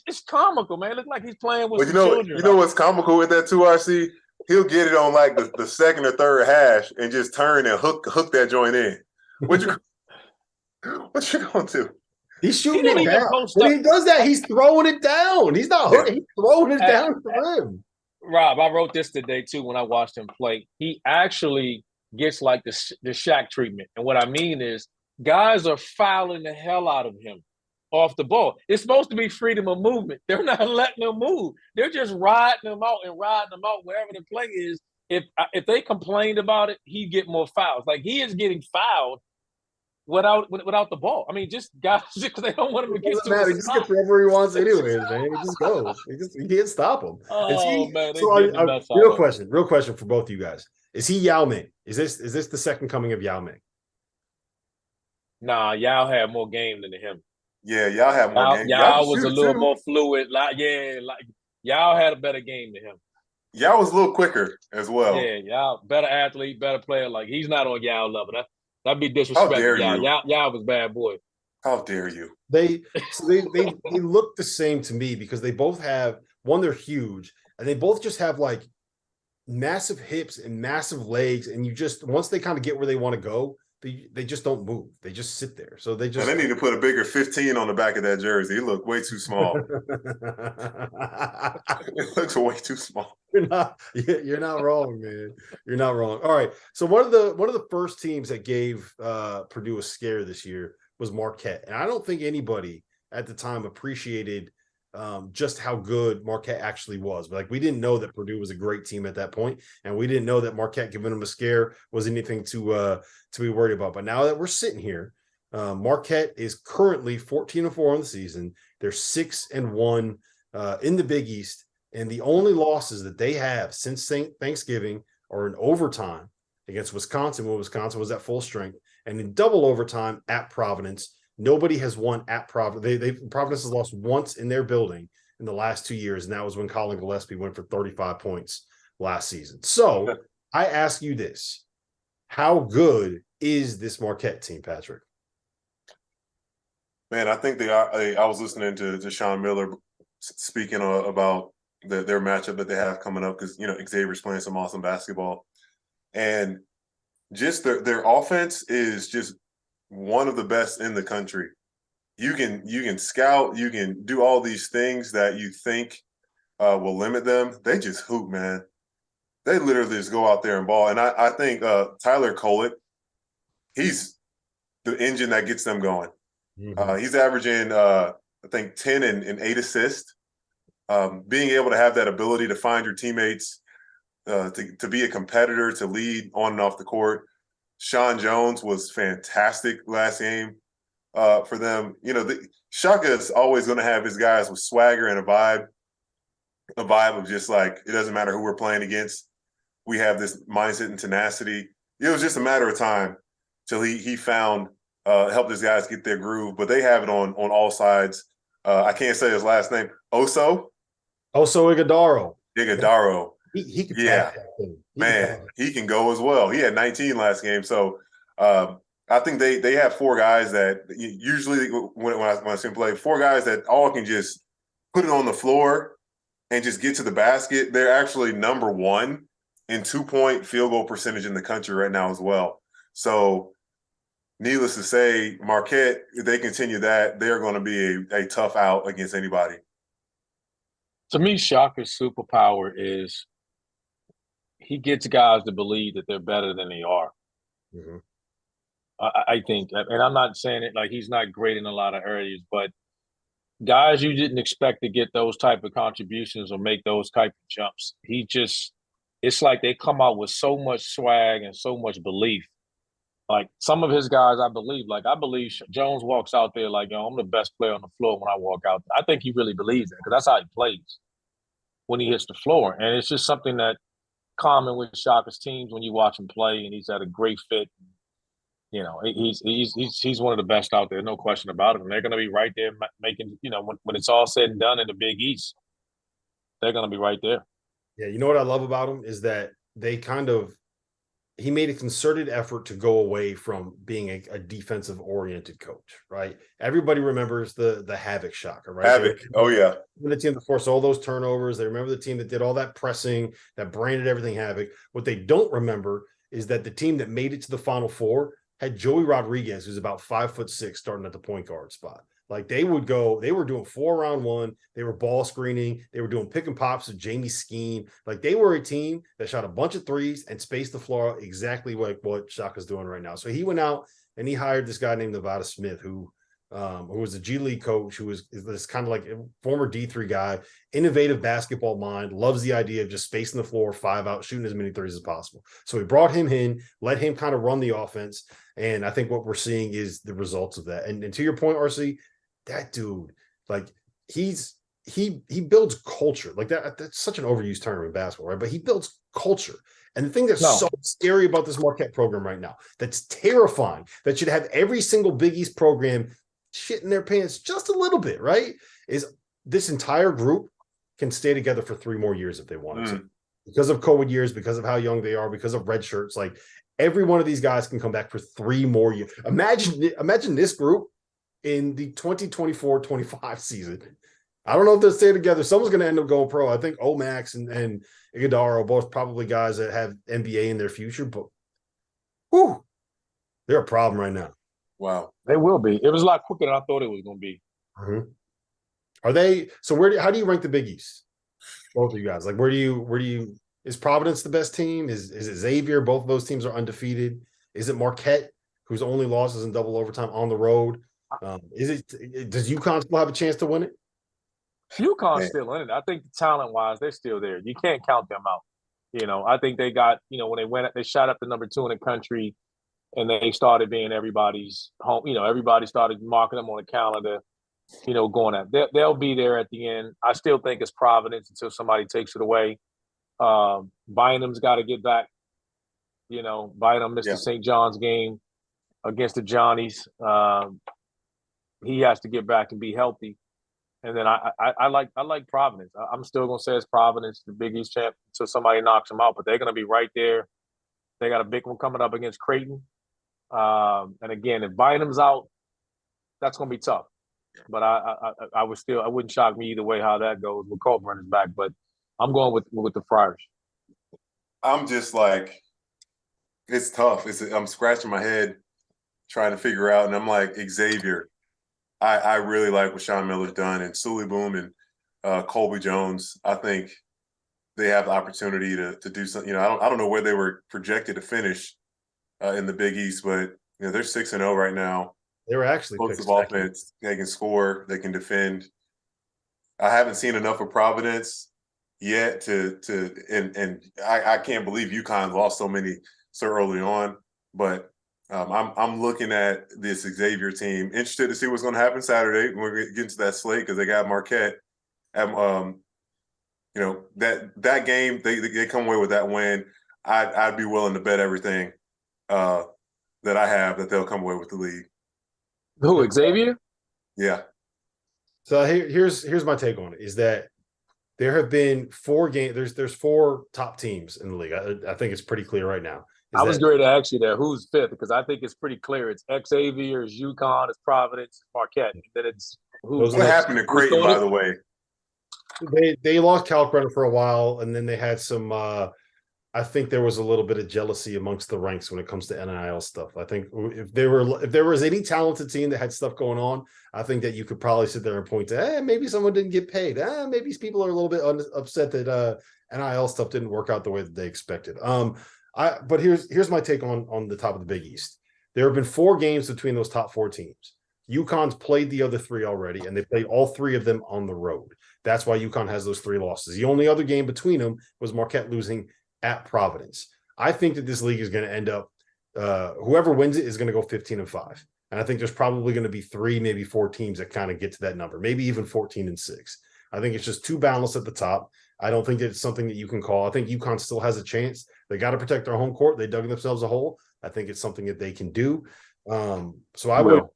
B: it's comical, man. It looks like he's playing with children.
C: You know what's comical with that too, RC? He'll get it on like the second or third hash and just turn and hook that joint in. What you going to?
A: He's shooting it down. When he does that, he's throwing it down. He's not hooking. He's throwing it down the rim.
B: Rob, I wrote this today too when I watched him play. He actually gets like the Shaq treatment. And what I mean is guys are fouling the hell out of him off the ball. It's supposed to be freedom of movement. They're not letting them move. They're just riding them out wherever the play is. If they complained about it, he'd get more fouls. Like, he is getting fouled without the ball. I mean, just guys, because they don't want him to get to
A: his. He just gets wherever he wants anyways, man. He just goes. He can't stop him.
B: Oh, man.
A: Real question for both of you guys. Is he Yao Ming? Is this the second coming of Yao Ming?
B: Nah, Yao had more game than him.
C: Yeah, Yao had more game.
B: Yao was a little more fluid. Yao had a better game than him.
C: Yao was a little quicker as well.
B: Yeah, Yao, better athlete, better player. Like, he's not on Yao level. That'd be disrespectful. Yao was bad boy.
C: How dare you?
A: They look the same to me because they both have one. They're huge, and they both just have like massive hips and massive legs. And you just, once they kind of get where they want to go, they just don't move. They just sit there. So they just.
C: And they need to put a bigger 15 on the back of that jersey. It looked way too small. It looks way too small.
A: You're not wrong, man. You're not wrong. All right. So one of the first teams that gave Purdue a scare this year was Marquette, and I don't think anybody at the time appreciated just how good Marquette actually was. But like, we didn't know that Purdue was a great team at that point, and we didn't know that Marquette giving them a scare was anything to be worried about. But now that we're sitting here, Marquette is currently 14-4 on the season. They're 6-1 in the Big East, and the only losses that they have since Thanksgiving are in overtime against Wisconsin, when Wisconsin was at full strength, and in double overtime at Providence. Nobody has won at Providence. Providence has lost once in their building in the last 2 years, and that was when Colin Gillespie went for 35 points last season. So I ask you this: how good is this Marquette team, Patrick?
C: Man, I think they are. I was listening to Sean Miller speaking about their matchup that they have coming up, because Xavier's playing some awesome basketball, and just their offense is just one of the best in the country. You can scout, you can do all these things that you think will limit them. They just hoop, man. They literally just go out there and ball. And I think Tyler Kolek, he's the engine that gets them going.
A: Mm-hmm.
C: He's averaging, I think, 10 and 8 assists. Being able to have that ability to find your teammates, to be a competitor, to lead on and off the court. Sean Jones was fantastic last game for them. You know, Shaka is always going to have his guys with swagger and a vibe of just like, it doesn't matter who we're playing against. We have this mindset and tenacity. It was just a matter of time till he found helped his guys get their groove. But they have it on all sides. I can't say his last name. Oso
A: Iguodaro.
C: Iguodaro.
A: He can
C: yeah, man, he can go as well. He had 19 last game. So I think they have 4 guys that usually when I see them play, 4 guys that all can just put it on the floor and just get to the basket. They're actually number 1 in 2-point field goal percentage in the country right now as well. So needless to say, Marquette, if they continue that, they're going to be a tough out against anybody.
B: To me, Shaka's superpower is he gets guys to believe that they're better than they are.
A: Mm-hmm.
B: I think, and I'm not saying it like he's not great in a lot of areas, but guys you didn't expect to get those type of contributions or make those type of jumps, it's like they come out with so much swag and so much belief. Like some of his guys, I believe Jones walks out there like, yo, I'm the best player on the floor when I walk out. I think he really believes that because that's how he plays when he hits the floor. And it's just something that common with Shaka's teams when you watch him play, and he's had a great fit. You know, he's one of the best out there, no question about it. And they're going to be right there making, you know, when it's all said and done in the Big East, they're going to be right there.
A: Yeah, you know what I love about him is that he made a concerted effort to go away from being a defensive oriented coach, right? Everybody remembers the Havoc Shaka, right?
C: Havoc. Oh yeah.
A: The team that forced all those turnovers. They remember the team that did all that pressing, that branded everything Havoc. What they don't remember is that the team that made it to the Final Four had Joey Rodriguez, who's about 5'6", starting at the point guard spot. Like they were doing 4-round-1. They were ball screening. They were doing pick and pops with Jamie Skeen. Like they were a team that shot a bunch of threes and spaced the floor exactly like what Shaka's doing right now. So he went out and he hired this guy named Nevada Smith, who was a G League coach, who is this kind of like a former D3 guy, innovative basketball mind, loves the idea of just spacing the floor, 5 out, shooting as many threes as possible. So we brought him in, let him kind of run the offense. And I think what we're seeing is the results of that. And to your point, RC, that dude, like he builds culture. Like that's such an overused term in basketball, right? But he builds culture. And the thing that's so scary about this Marquette program right now, that's terrifying, that should have every single Big East program shit in their pants just a little bit, right? Is this entire group can stay together for 3 more years if they wanted to. Because of COVID years, because of how young they are, because of red shirts. Like every one of these guys can come back for 3 more years. Imagine this group in the 2024-25 season. I don't know if they'll stay together. Someone's going to end up going pro. I think Omax and Iguodaro are both probably guys that have NBA in their future, but they're a problem right now.
C: Wow.
B: They will be. It was a lot quicker than I thought it was going to be.
A: Mm-hmm. Are they? So how do you rank the Big East? Both of you guys. Like, where do you? Is Providence the best team? Is it Xavier? Both of those teams are undefeated. Is it Marquette, whose only loss is in double overtime on the road? Does UConn still have a chance to win it?
B: UConn's still in it. I think talent-wise, they're still there. You can't count them out. You know, I think they got, you know, when they shot up to number 2 in the country and they started being everybody's home, you know, everybody started marking them on the calendar, you know, going at. They'll be there at the end. I still think it's Providence until somebody takes it away. Bynum's got to get back. You know, Bynum missed the St. John's game against the Johnnies. He has to get back and be healthy. And then I like Providence. I'm still gonna say it's Providence, the Big East champ, until somebody knocks them out. But they're gonna be right there. They got a big one coming up against Creighton. And again, if Bynum's out, that's gonna be tough. But I wouldn't shock me either way how that goes with Colburn is back. But I'm going with the Friars.
C: I'm just like, it's tough. I'm scratching my head trying to figure out, and I'm like, Xavier. I really like what Sean Miller's done, and Sully Boom and Colby Jones. I think they have the opportunity to do something. I don't know where they were projected to finish in the Big East, but they're 6-0 right now.
A: They were actually
C: explosive offense. They can score. They can defend. I haven't seen enough of Providence yet and I can't believe UConn lost so early on. But I'm looking at this Xavier team. Interested to see what's going to happen Saturday when we get into that slate because they got Marquette. That game they come away with that win. I'd be willing to bet everything that I have that they'll come away with the lead.
B: Who, Xavier?
C: Yeah.
A: So here's my take on it: is that there have been 4 games. There's 4 top teams in the league. I think it's pretty clear right now.
B: I was going to ask you that who's 5th because I think it's pretty clear. It's Xavier, it's UConn, it's Providence, it's Marquette. And then it's
C: what happened to Creighton, by the way?
A: They lost Kalkbrenner for a while, and then they had some. I think there was a little bit of jealousy amongst the ranks when it comes to NIL stuff. I think if there was any talented team that had stuff going on, I think that you could probably sit there and point to, maybe someone didn't get paid. Maybe people are a little bit upset that NIL stuff didn't work out the way that they expected. But here's my take on the top of the Big East. There have been 4 games between those top 4 teams. UConn's played the other 3 already, and they played all 3 of them on the road. That's why UConn has those 3 losses. The only other game between them was Marquette losing at Providence. I think that this league is going to end up, whoever wins it is going to go 15-5. And I think there's probably going to be 3, maybe 4 teams that kind of get to that number, maybe even 14-6. I think it's just too balanced at the top. I don't think that it's something that you can call. I think UConn still has a chance. They got to protect their home court. They dug themselves a hole. I think it's something that they can do. So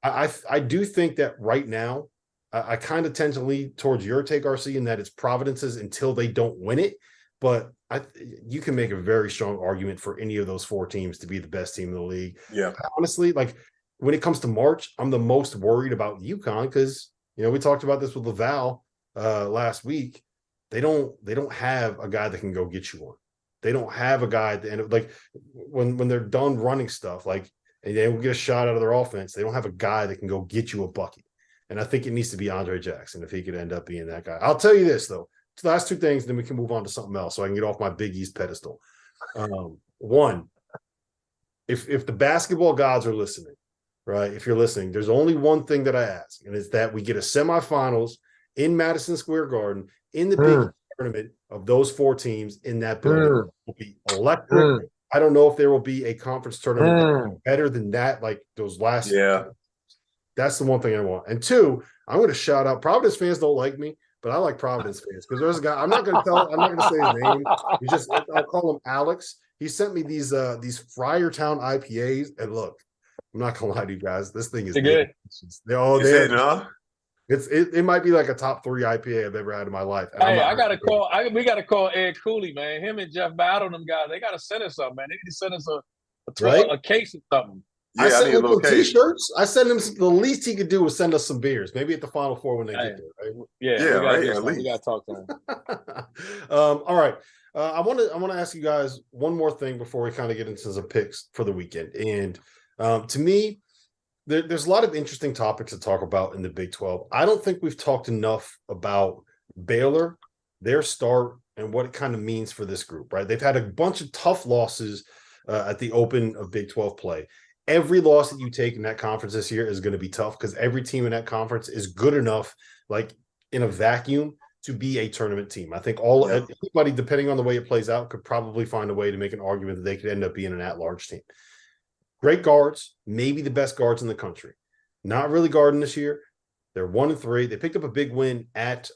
A: I do think that right now, I kind of tend to lean towards your take, RC, in that it's Providence's until they don't win it. But you can make a very strong argument for any of those 4 teams to be the best team in the league.
C: Yeah.
A: Honestly, like when it comes to March, I'm the most worried about UConn because, we talked about this with Laval last week. They don't have a guy that can go get you one. They don't have a guy at the end. Like when they're done running stuff, like and they will get a shot out of their offense, they don't have a guy that can go get you a bucket. And I think it needs to be Andre Jackson if he could end up being that guy. I'll tell you this, though. The last 2 things, then we can move on to something else so I can get off my Big East pedestal. One, if the basketball gods are listening, right, if you're listening, there's only one thing that I ask, and it's that we get a semifinals in Madison Square Garden in the Big East tournament of those 4 teams in that building. It will be electric. I don't know if there will be a conference tournament better than that, like those last.
C: Yeah.
A: That's the one thing I want. And 2, I'm going to shout out. Providence fans don't like me, but I like Providence fans because there's a guy. I'm not going to say his name. I'll call him Alex. He sent me these Friartown IPAs, and look, I'm not going to lie to you guys. This thing is
B: good.
A: It might be like a top 3 IPA I've ever had in my life.
B: Hey, we got to call Ed Cooley, man. Him and Jeff Battle, them guys. They got to send us something, man. They need to send us a case of something.
C: Yeah,
A: I sent him some T-shirts. I sent him the least he could do was send us some beers. Maybe at the Final Four when they get there, right?
B: We got to talk to him.
A: All right. I want to ask you guys one more thing before we kind of get into some picks for the weekend. And to me, there's a lot of interesting topics to talk about in the Big 12. I don't think we've talked enough about Baylor, their start, and what it kind of means for this group, right? They've had a bunch of tough losses at the open of Big 12 play. Every loss that you take in that conference this year is going to be tough because every team in that conference is good enough, like in a vacuum, to be a tournament team. I think anybody, depending on the way it plays out, could probably find a way to make an argument that they could end up being an at-large team. Great guards, maybe the best guards in the country. Not really guarding this year. They're 1-3. They picked up a big win at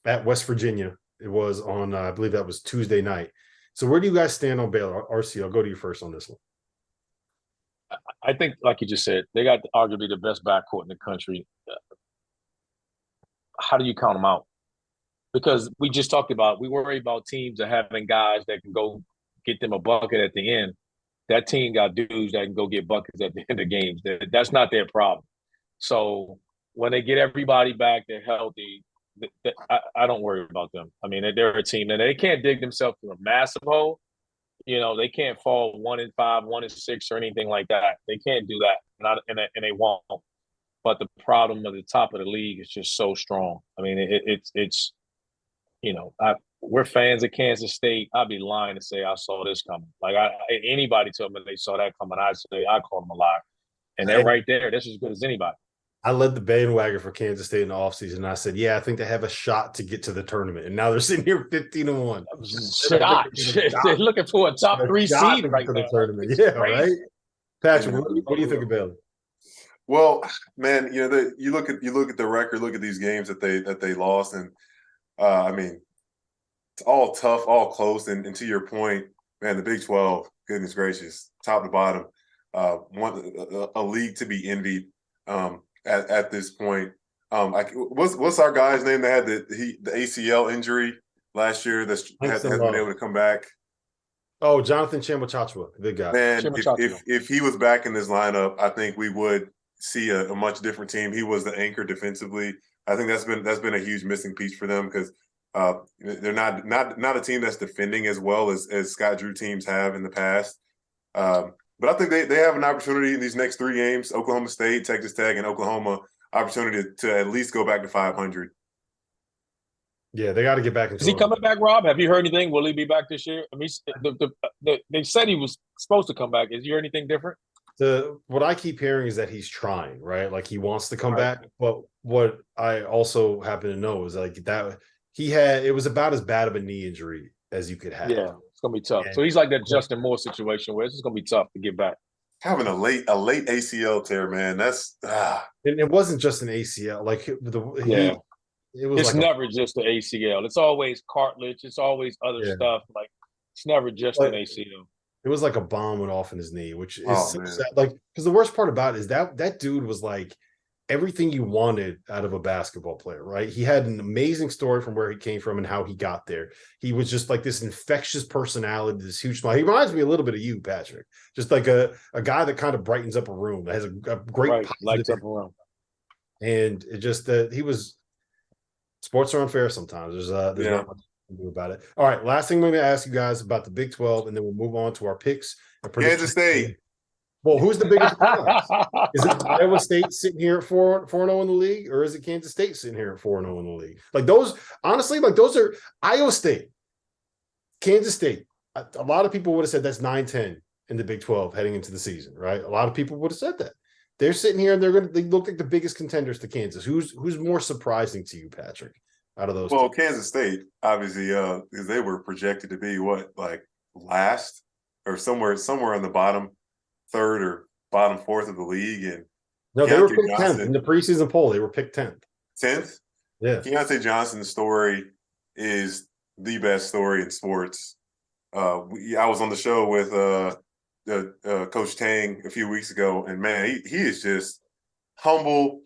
A: West Virginia. It was on, I believe that was Tuesday night. So where do you guys stand on Baylor? RC, I'll go to you first on this one.
B: I think, like you just said, they got arguably the best backcourt in the country. How do you count them out? Because we just talked about, we worry about teams that having guys that can go get them a bucket at the end. That team got dudes that can go get buckets at the end of games. That's not their problem. So when they get everybody back, they're healthy. I don't worry about them. I mean, they're a team, and they can't dig themselves through a massive hole. They can't fall 1-5, 1-6, or anything like that. They can't do that, and they won't. But the problem at the top of the league is just so strong. I mean, we're fans of Kansas State. I'd be lying to say I saw this coming. Like anybody told me they saw that coming, I call them a liar. And they're right there. That's as good as anybody.
A: I led the bandwagon for Kansas State in the offseason, and I said, yeah, I think they have a shot to get to the tournament. And now they're sitting here 15-1.
B: Shot. They're looking for a top 3 seed right now.
A: Tournament. Yeah, right? Patrick, what do you think of Baylor?
C: Well, man, you look at the record, look at these games that they lost, and I mean, it's all tough, all close. And to your point, man, the Big 12, goodness gracious, top to bottom, a league to be envied. At this point, what's our guy's name that had the ACL injury last year that hasn't been able to come back?
A: Oh, Jonathan Chamachachua, big guy.
C: Man, if he was back in this lineup, I think we would see a much different team. He was the anchor defensively. I think that's been a huge missing piece for them because they're not a team that's defending as well as Scott Drew teams have in the past. But I think they have an opportunity in these next 3 games: Oklahoma State, Texas Tech, and Oklahoma. Opportunity to at least go back to 500.
A: Yeah, they got to get back.
B: Is he coming back, Rob? Have you heard anything? Will he be back this year? I mean, they said he was supposed to come back. Is you heard anything different?
A: What I keep hearing is that he's trying, right? Like he wants to come back. But what I also happen to know is like that it was about as bad of a knee injury as you could have.
B: Yeah, it's gonna be tough. So he's like that Justin Moore situation where it's just gonna be tough to get back.
C: Having a late ACL tear, man, that's
A: And it wasn't just an ACL. Like
B: it's never just the ACL. It's always cartilage. It's always other stuff. Like it's never just an ACL.
A: It was like a bomb went off in his knee, which is so sad. Like, because the worst part about it is that dude was like everything you wanted out of a basketball player, right? He had an amazing story from where he came from and how he got there. He was just like this infectious personality, this huge smile. He reminds me a little bit of you, Patrick. Just like a guy that kind of brightens up a room, that has a great
B: lights up a room.
A: And it just he was. Sports are unfair sometimes. There's not much to do about it. All right, last thing I'm going to ask you guys about the Big 12, and then we'll move on to our picks.
C: Kansas State.
A: Well, who's the biggest surprise? Is it Iowa State sitting here at 4-0 in the league, or is it Kansas State sitting here at 4-0 in the league? Like those, honestly, like those are Iowa State, Kansas State. A lot of people would have said that's 9-10 in the Big 12 heading into the season, right? A lot of people would have said that. They're sitting here and they look like the biggest contenders to Kansas. Who's more surprising to you, Patrick, out of those?
C: Well, Kansas State, obviously, because they were projected to be last or somewhere on the bottom third or bottom fourth of the league. And
A: no, they were picked 10th in the preseason poll. They were picked 10th.
C: 10th?
A: Yeah.
C: Keontae Johnson's story is the best story in sports. I was on the show with Coach Tang a few weeks ago, and man, he is just humble,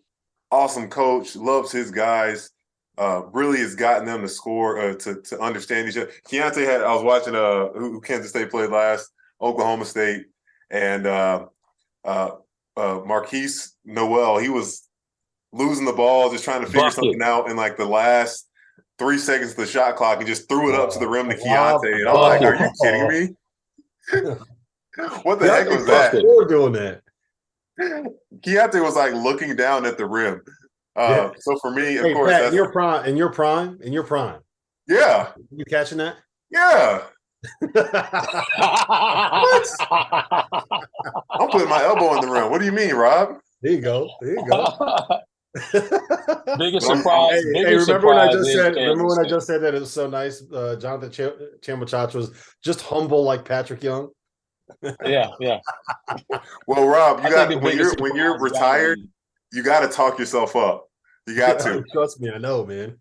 C: awesome coach, loves his guys, really has gotten them to score, to understand each other. Keontae I was watching who Kansas State played last, Oklahoma State, and Marquise Noel, he was losing the ball, just trying to figure something out in like the last 3 seconds of the shot clock and just threw it up to the rim to Keontae. And I'm like, are you kidding me? What the heck was that?
A: We're doing that.
C: Keontae was like looking down at the rim. So for me, of course,
A: Pat, in your prime.
C: Yeah.
A: You catching that?
C: Yeah. What? I'm putting my elbow in the rim. What do you mean, Rob?
A: There you go.
B: Biggest surprise.
A: Remember when I just said that it was so nice? Jonathan Chamachach was just humble like Patrick Young.
B: Yeah.
C: Well, Rob, when you're retired, you got to talk yourself up. You got to.
A: Trust me, I know, man.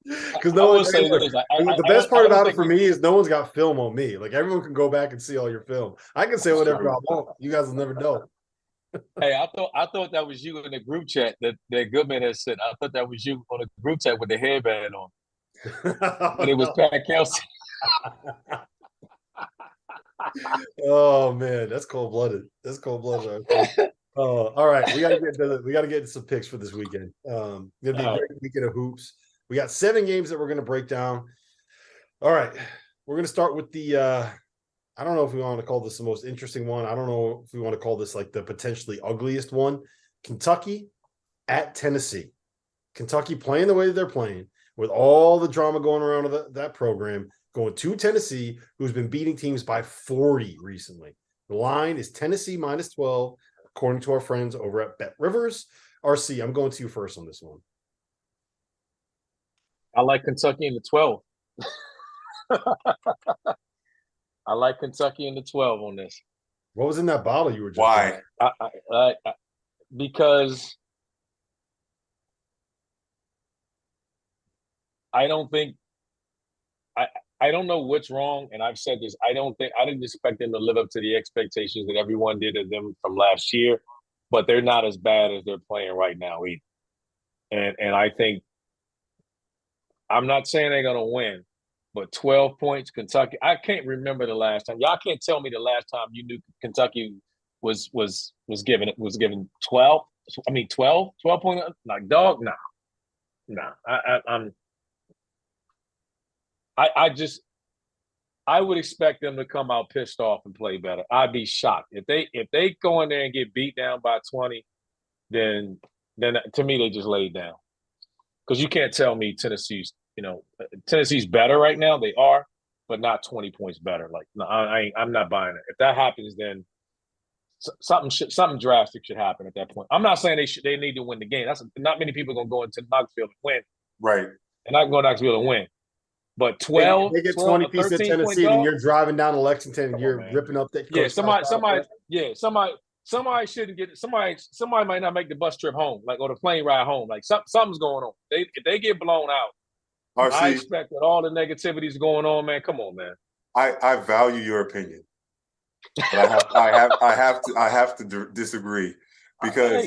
A: Because the best part about it for me is no one's got film on me. Like everyone can go back and see all your film. I can say whatever I want. You guys will never know.
B: Hey, I thought that was you in the group chat that Goodman has said. I thought that was you on the group chat with the headband on. But it was Pat Kelsey.
A: Oh man, that's cold-blooded. All right, we gotta get into some picks for this weekend. Gonna be a great weekend of hoops. We got 7 games that we're gonna break down. All right, we're gonna start with the I don't know if we want to call this the most interesting one. I don't know if we want to call this like the potentially ugliest one. Kentucky at Tennessee. Kentucky playing the way that they're playing with all the drama going around that program, going to Tennessee, who's been beating teams by 40 recently. The line is Tennessee minus 12, according to our friends over at Bet Rivers. RC, I'm going to you first on this one.
B: I like Kentucky in the 12. I like Kentucky in the 12 on this.
A: What was in that bottle you were just
C: Why?
B: Because I don't think I don't know what's wrong, and I've said this. I didn't expect them to live up to the expectations that everyone did of them from last year, but they're not as bad as they're playing right now either. And I think I'm not saying they're gonna win, but 12 points, Kentucky. I can't remember the last time. Y'all can't tell me the last time you knew Kentucky was given 12. I mean 12 points. Like dog, nah. I would expect them to come out pissed off and play better. I'd be shocked if they go in there and get beat down by 20. Then to me they just laid down, because you can't tell me Tennessee's better right now. They are, but not 20 points better. Like no, I'm not buying it. If that happens, then something drastic should happen at that point. I'm not saying they need to win the game. That's not many people are gonna go into Knoxville and win.
C: Right.
B: And not going to Knoxville and win. But 12,
A: they get 20 pieces of Tennessee, and you're driving down to Lexington and you're ripping up that.
B: Yeah, somebody shouldn't get somebody might not make the bus trip home, like, or the plane ride home. Like something's going on. If they get blown out, RC, I expect that all the negativity's going on, man. Come on, man.
C: I value your opinion, but I have to disagree, because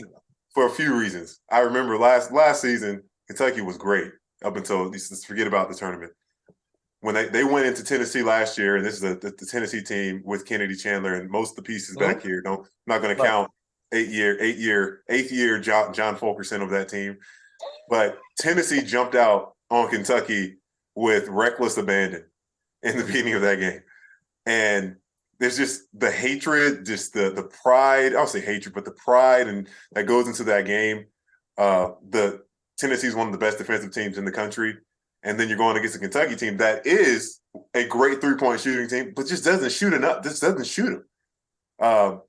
C: for a few reasons. I remember last season Kentucky was great up until, let's forget about the tournament. When they went into Tennessee last year, and this is the Tennessee team with Kennedy Chandler and most of the pieces back here. I'm not going to count eighth year John Fulkerson of that team, but Tennessee jumped out on Kentucky with reckless abandon in the beginning of that game, and there's just the hatred, just the pride. I don't say hatred, but the pride and that goes into that game. The Tennessee is one of the best defensive teams in the country. And then you're going against a Kentucky team that is a great three-point shooting team, but just doesn't shoot enough. Just doesn't shoot them.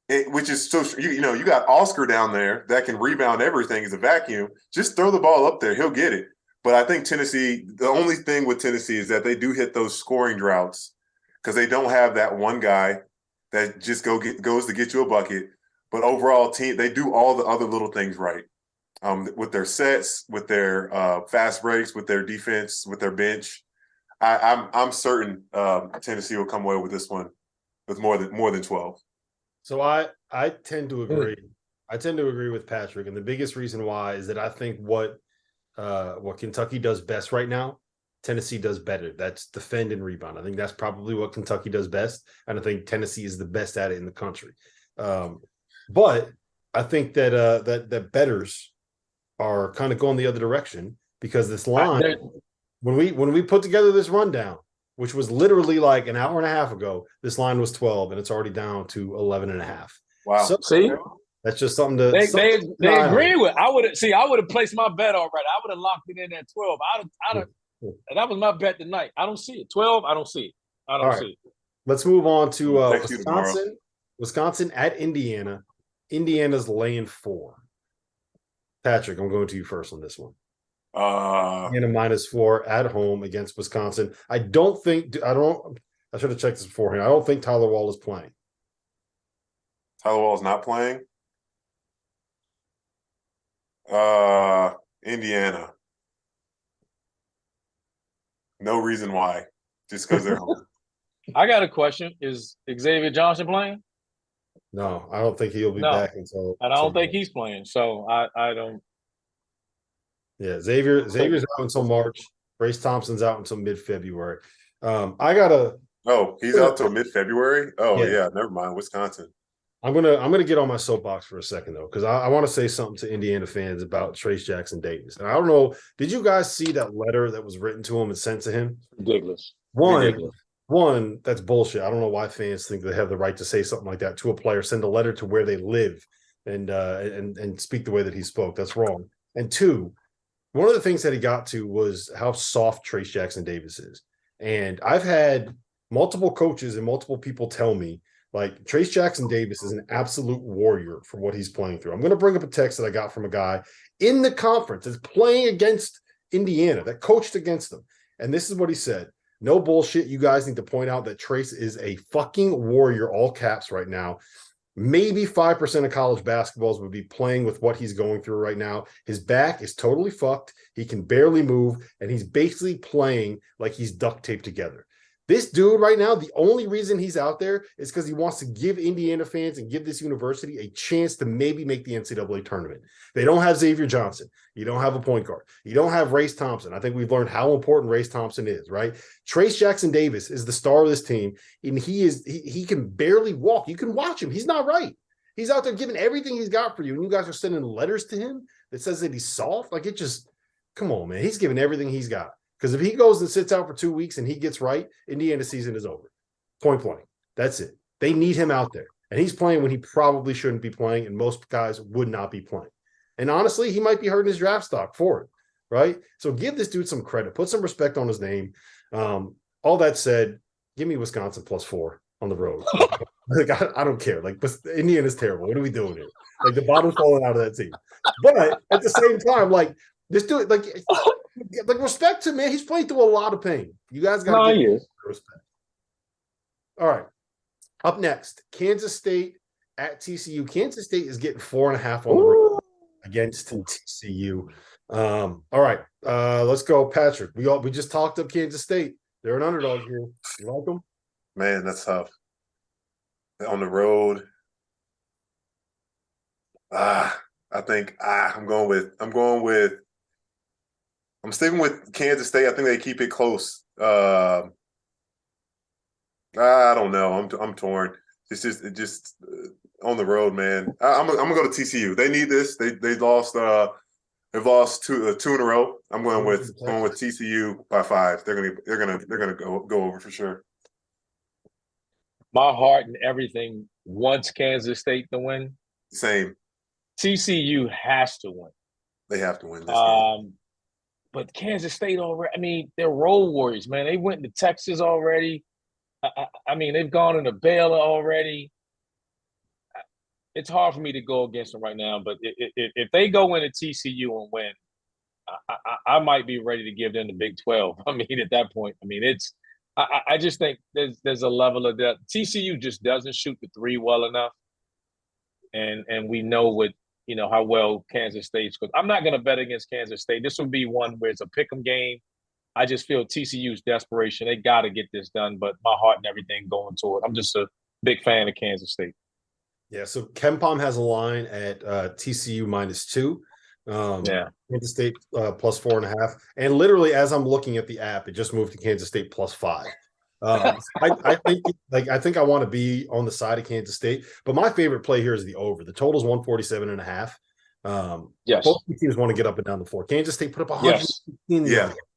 C: Which is so, you got Oscar down there that can rebound everything as a vacuum. Just throw the ball up there. He'll get it. But I think Tennessee, the only thing with Tennessee is that they do hit those scoring droughts, because they don't have that one guy that just goes to get you a bucket. But overall team, they do all the other little things right. With their sets, with their fast breaks, with their defense, with their bench. I'm certain Tennessee will come away with this one with more than 12.
A: So I tend to agree. I tend to agree with Patrick, and the biggest reason why is that I think what Kentucky does best right now, Tennessee does better. That's defend and rebound. I think that's probably what Kentucky does best, and I think Tennessee is the best at it in the country. But I think that bettors are kind of going the other direction, because this line, when we put together this rundown, which was literally like an hour and a half ago, this line was 12 and it's already down to 11 and a half.
B: Wow. So, see,
A: that's just something to
B: they agree with. I would have placed my bet already. I would have locked it in at 12. That was my bet tonight. I don't see it. 12, I don't see it. I don't see it.
A: Let's move on to Wisconsin. Wisconsin at Indiana. Indiana's laying 4. Patrick, I'm going to you first on this one. Indiana -4 at home against Wisconsin. I should have checked this beforehand. I don't think Tyler Wall is playing.
C: Tyler Wall is not playing? Indiana. No reason why. Just because they're home.
B: I got a question. Is Xavier Johnson playing?
A: No, I don't think he'll be back until.
B: And I don't think he's playing. So I don't.
A: Yeah, Xavier's out until March. Brace Thompson's out until mid-February. Oh,
C: he's out till mid-February? Oh yeah, never mind. Wisconsin.
A: I'm gonna get on my soapbox for a second though, because I want to say something to Indiana fans about Trace Jackson Davis. And I don't know, did you guys see that letter that was written to him and sent to him?
B: Ridiculous.
A: One, that's bullshit. I don't know why fans think they have the right to say something like that to a player. Send a letter to where they live and speak the way that he spoke. That's wrong. And two, one of the things that he got to was how soft Trace Jackson Davis is. And I've had multiple coaches and multiple people tell me, like, Trace Jackson Davis is an absolute warrior for what he's playing through. I'm going to bring up a text that I got from a guy in the conference that's playing against Indiana, that coached against them. And this is what he said. No bullshit. You guys need to point out that Trace is a fucking warrior, all caps right now. Maybe 5% of college basketballs would be playing with what he's going through right now. His back is totally fucked. He can barely move, and he's basically playing like he's duct taped together. This dude right now, the only reason he's out there is because he wants to give Indiana fans and give this university a chance to maybe make the NCAA tournament. They don't have Xavier Johnson. You don't have a point guard. You don't have Race Thompson. I think we've learned how important Race Thompson is, right? Trace Jackson Davis is the star of this team, and he can barely walk. You can watch him. He's not right. He's out there giving everything he's got for you, and you guys are sending letters to him that says that he's soft. Like, it just, come on, man. He's giving everything he's got. Because if he goes and sits out for 2 weeks and he gets right, Indiana's season is over. Point blank. That's it. They need him out there. And he's playing when he probably shouldn't be playing, and most guys would not be playing. And honestly, he might be hurting his draft stock for it, right? So give this dude some credit. Put some respect on his name. All that said, give me Wisconsin +4 on the road. Like, I don't care. Like, Indiana's terrible. What are we doing here? Like, the bottom's falling out of that team. But at the same time, like, this dude, like respect to him, man. He's playing through a lot of pain. You guys got to give respect. All right. Up next, Kansas State at TCU. Kansas State is getting 4.5 on the road against TCU. All right. Let's go, Patrick. We just talked up Kansas State. They're an underdog here. You like them?
C: Man, that's tough. On the road. I think I'm sticking with Kansas State. I think they keep it close. I don't know. I'm torn. It's just on the road, man. I'm gonna go to TCU. They need this. They've lost two in a row. I'm going with TCU by 5. They're gonna go over for sure.
B: My heart and everything wants Kansas State to win.
C: Same.
B: TCU has to win.
C: They have to win this game.
B: But Kansas State already, I mean, they're road warriors, man. They went to Texas already. I mean, they've gone into Baylor already. It's hard for me to go against them right now, but if they go into TCU and win, I might be ready to give them the Big 12. I mean, at that point, I mean, I just think there's a level of that. TCU just doesn't shoot the three well enough. And we know how well Kansas State's good. I'm not going to bet against Kansas State. This will be one where it's a pick'em game. I just feel TCU's desperation. They got to get this done, but my heart and everything going to it. I'm just a big fan of Kansas State.
A: Yeah, so KenPom has a line at TCU -2. Kansas State +4.5. And literally, as I'm looking at the app, it just moved to Kansas State +5. I think I want to be on the side of Kansas State, but my favorite play here is the over. The total is 147.5.
B: Yes.
A: Both teams want to get up and down the floor. Kansas State put up 116.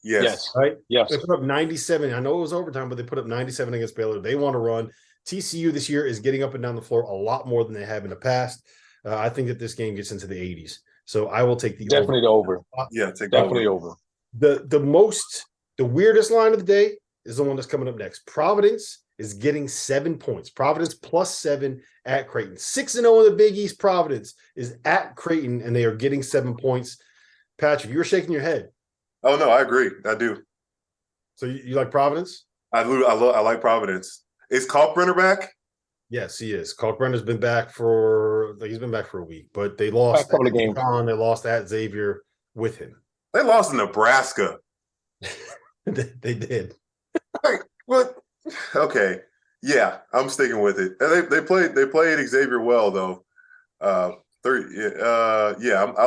C: Yes.
A: Right?
B: Yes.
A: They put up 97. I know it was overtime, but they put up 97 against Baylor. They want to run. TCU this year is getting up and down the floor a lot more than they have in the past. I think that this game gets into the 80s. So I will take the
B: over.
C: Yeah, take
B: definitely over.
A: The weirdest line of the day is the one that's coming up next. Providence is getting 7 points. Providence +7 at Creighton. 6-0 in the Big East. Providence is at Creighton, and they are getting 7 points. Patrick, you were shaking your head.
C: Oh, no, I agree. I do.
A: So you like Providence?
C: I like Providence. Is Kalkbrenner back?
A: Yes, he is. Kalkbrenner's been back for a week, but they lost
B: a couple of games.
A: They lost at Xavier with him.
C: They lost in Nebraska.
A: They did.
C: Like, what? Okay. Yeah, I'm sticking with it. They played Xavier well though. I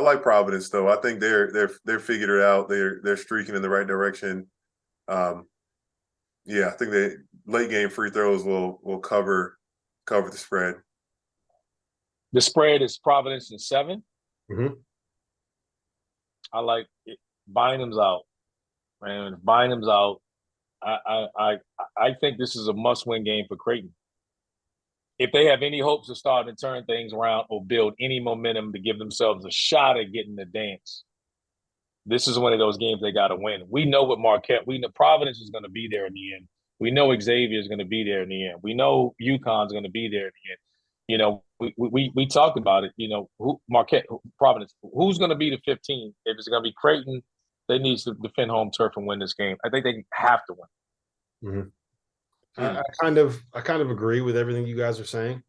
C: like Providence though. I think they're figured it out. They're streaking in the right direction. I think they late game free throws will cover the spread.
B: The spread is Providence and 7.
A: Mm-hmm.
B: I like it. Bynum's out, man. Bynum's out. I think this is a must-win game for Creighton. If they have any hopes of starting to turn things around or build any momentum to give themselves a shot at getting the dance, This is one of those games they got to win. We know what Marquette. We know Providence is going to be there in the end. We know Xavier is going to be there in the end. We know UConn's going to be there in the end. You know, we talked about it. You know, Marquette, Providence. Who's going to be the 15? If it's going to be Creighton, they need to defend home turf and win this game. I think they have to win.
A: Mm-hmm. I kind of agree with everything you guys are saying.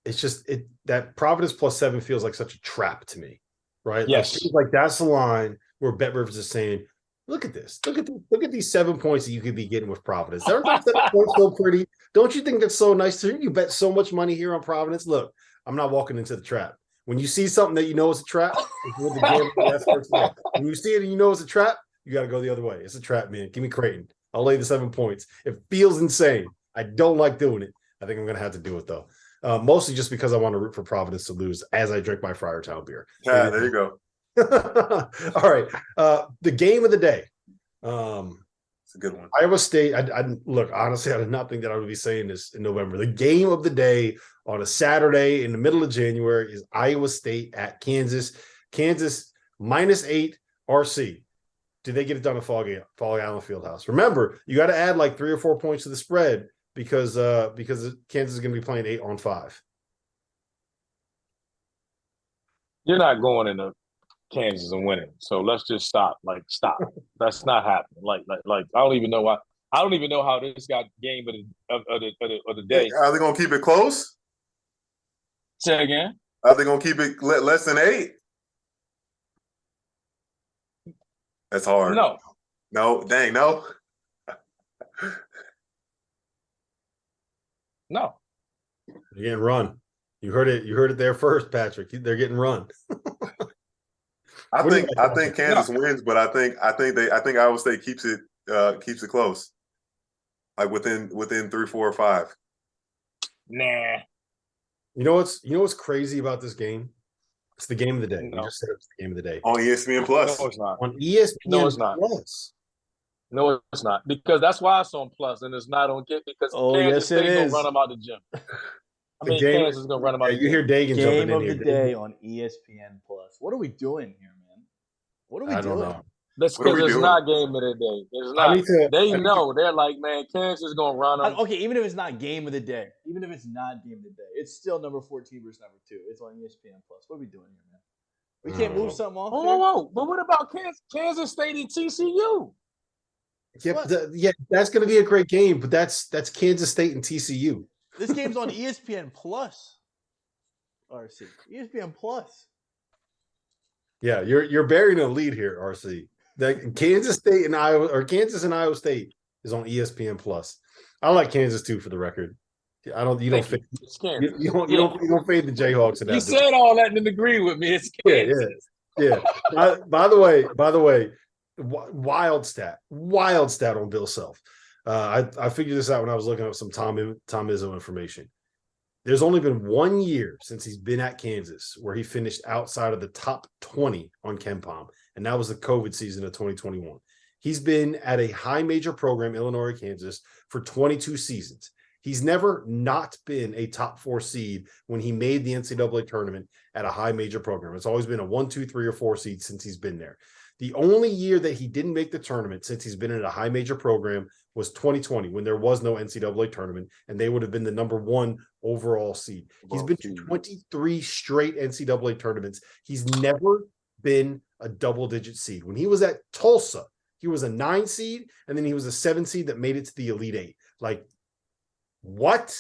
A: It's just that Providence +7 feels like such a trap to me, right?
B: Yes,
A: like that's the line where Bet Rivers is saying, "Look at this, look at these 7 points that you could be getting with Providence. Aren't those 7 points so pretty? Don't you think that's so nice? You bet so much money here on Providence. Look, I'm not walking into the trap. When you see something that you know is a trap, when you see it and you know it's a trap, you got to go the other way. It's a trap, man. Give me Creighton. I'll lay the 7 points. It feels insane. I don't like doing it. I think I'm going to have to do it, though. Mostly just because I want to root for Providence to lose as I drink my Friartown beer.
C: Yeah, there you go.
A: All right. The game of the day.
C: It's a good one.
A: Iowa State. I look, honestly, I did not think that I would be saying this in November. The game of the day on a Saturday in the middle of January is Iowa State at Kansas. Kansas -8 RC. Did they get it done at Fall Allen Fieldhouse? Remember, you got to add like 3 or 4 points to the spread because Kansas is going to be playing 8 on 5.
B: You're not going into Kansas and winning, so let's just stop. Like, stop. That's not happening. Like, I don't even know why. I don't even know how this got game of the day.
C: Are they going to keep it close?
B: Say again.
C: Are they going to keep it less than 8? That's hard. No, dang, no.
B: No.
A: They're getting run. You heard it there first, Patrick. They're getting run.
C: I think Kansas wins, but I think Iowa State keeps it close. Like within 3, 4, or 5.
B: Nah.
A: You know what's crazy about this game? It's the game of the day. No. We just said it was the game of the day.
C: On ESPN Plus.
B: No, it's not.
A: On ESPN
B: no, it's not.
A: Plus.
B: No, it's not. Because that's why it's on Plus and it's not on Get because Kansas State's going to run them out of the gym. Kansas is going to run them out of the gym.
A: You hear Dagan jumping in here.
D: Game of the day on ESPN Plus. What are we doing here, man? What are we doing?
A: I don't know.
B: That's because it's not game of the day. It's not. They know. They're like, man, Kansas is going to run them.
D: Okay, even if it's not game of the day, it's still number 14 versus number 2. It's on ESPN Plus. What are we doing here, man? We can't move something off.
B: Whoa. But what about Kansas State and TCU?
A: Yeah, that's going to be a great game, but that's Kansas State and TCU.
D: This game's on ESPN Plus. RC. ESPN Plus.
A: Yeah, you're burying a lead here, RC. Kansas State and Iowa, or Kansas and Iowa State is on ESPN Plus. I like Kansas too, for the record. You don't fade the Jayhawks in that.
B: You said all that and agree with me. It's Kansas.
A: Yeah. By the way, wild stat on Bill Self. I figured this out when I was looking up some Tom Izzo information. There's only been 1 year since he's been at Kansas where he finished outside of the top 20 on KenPom, and that was the COVID season of 2021. He's been at a high major program, Illinois, Kansas, for 22 seasons. He's never not been a top 4 seed when he made the NCAA tournament at a high major program. It's always been a 1, 2, 3, or 4 seed since he's been there. The only year that he didn't make the tournament since he's been in a high major program was 2020, when there was no NCAA tournament, and they would have been the number 1 overall seed. He's been to 23 straight NCAA tournaments. He's never been a double-digit seed. When he was at Tulsa, he was a 9 seed, and then he was a 7 seed that made it to the Elite 8. Like, what?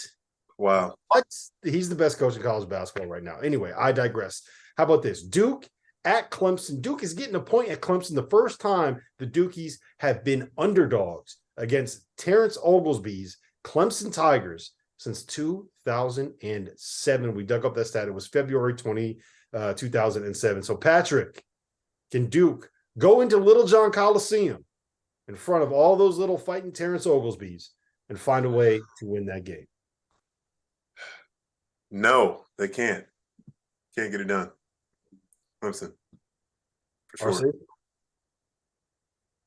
C: Wow.
A: What? He's the best coach in college basketball right now. Anyway, I digress. How about this? Duke at Clemson. Duke is getting a point at Clemson. The first time the Dukies have been underdogs against Terrence Oglesby's Clemson Tigers since 2007. We dug up that stat. It was February 2007. So, Patrick, can Duke go into Little John Coliseum in front of all those little fighting Terrence Oglesby's and find a way to win that game?
C: No, they can't. Can't get it done. Clemson. For sure.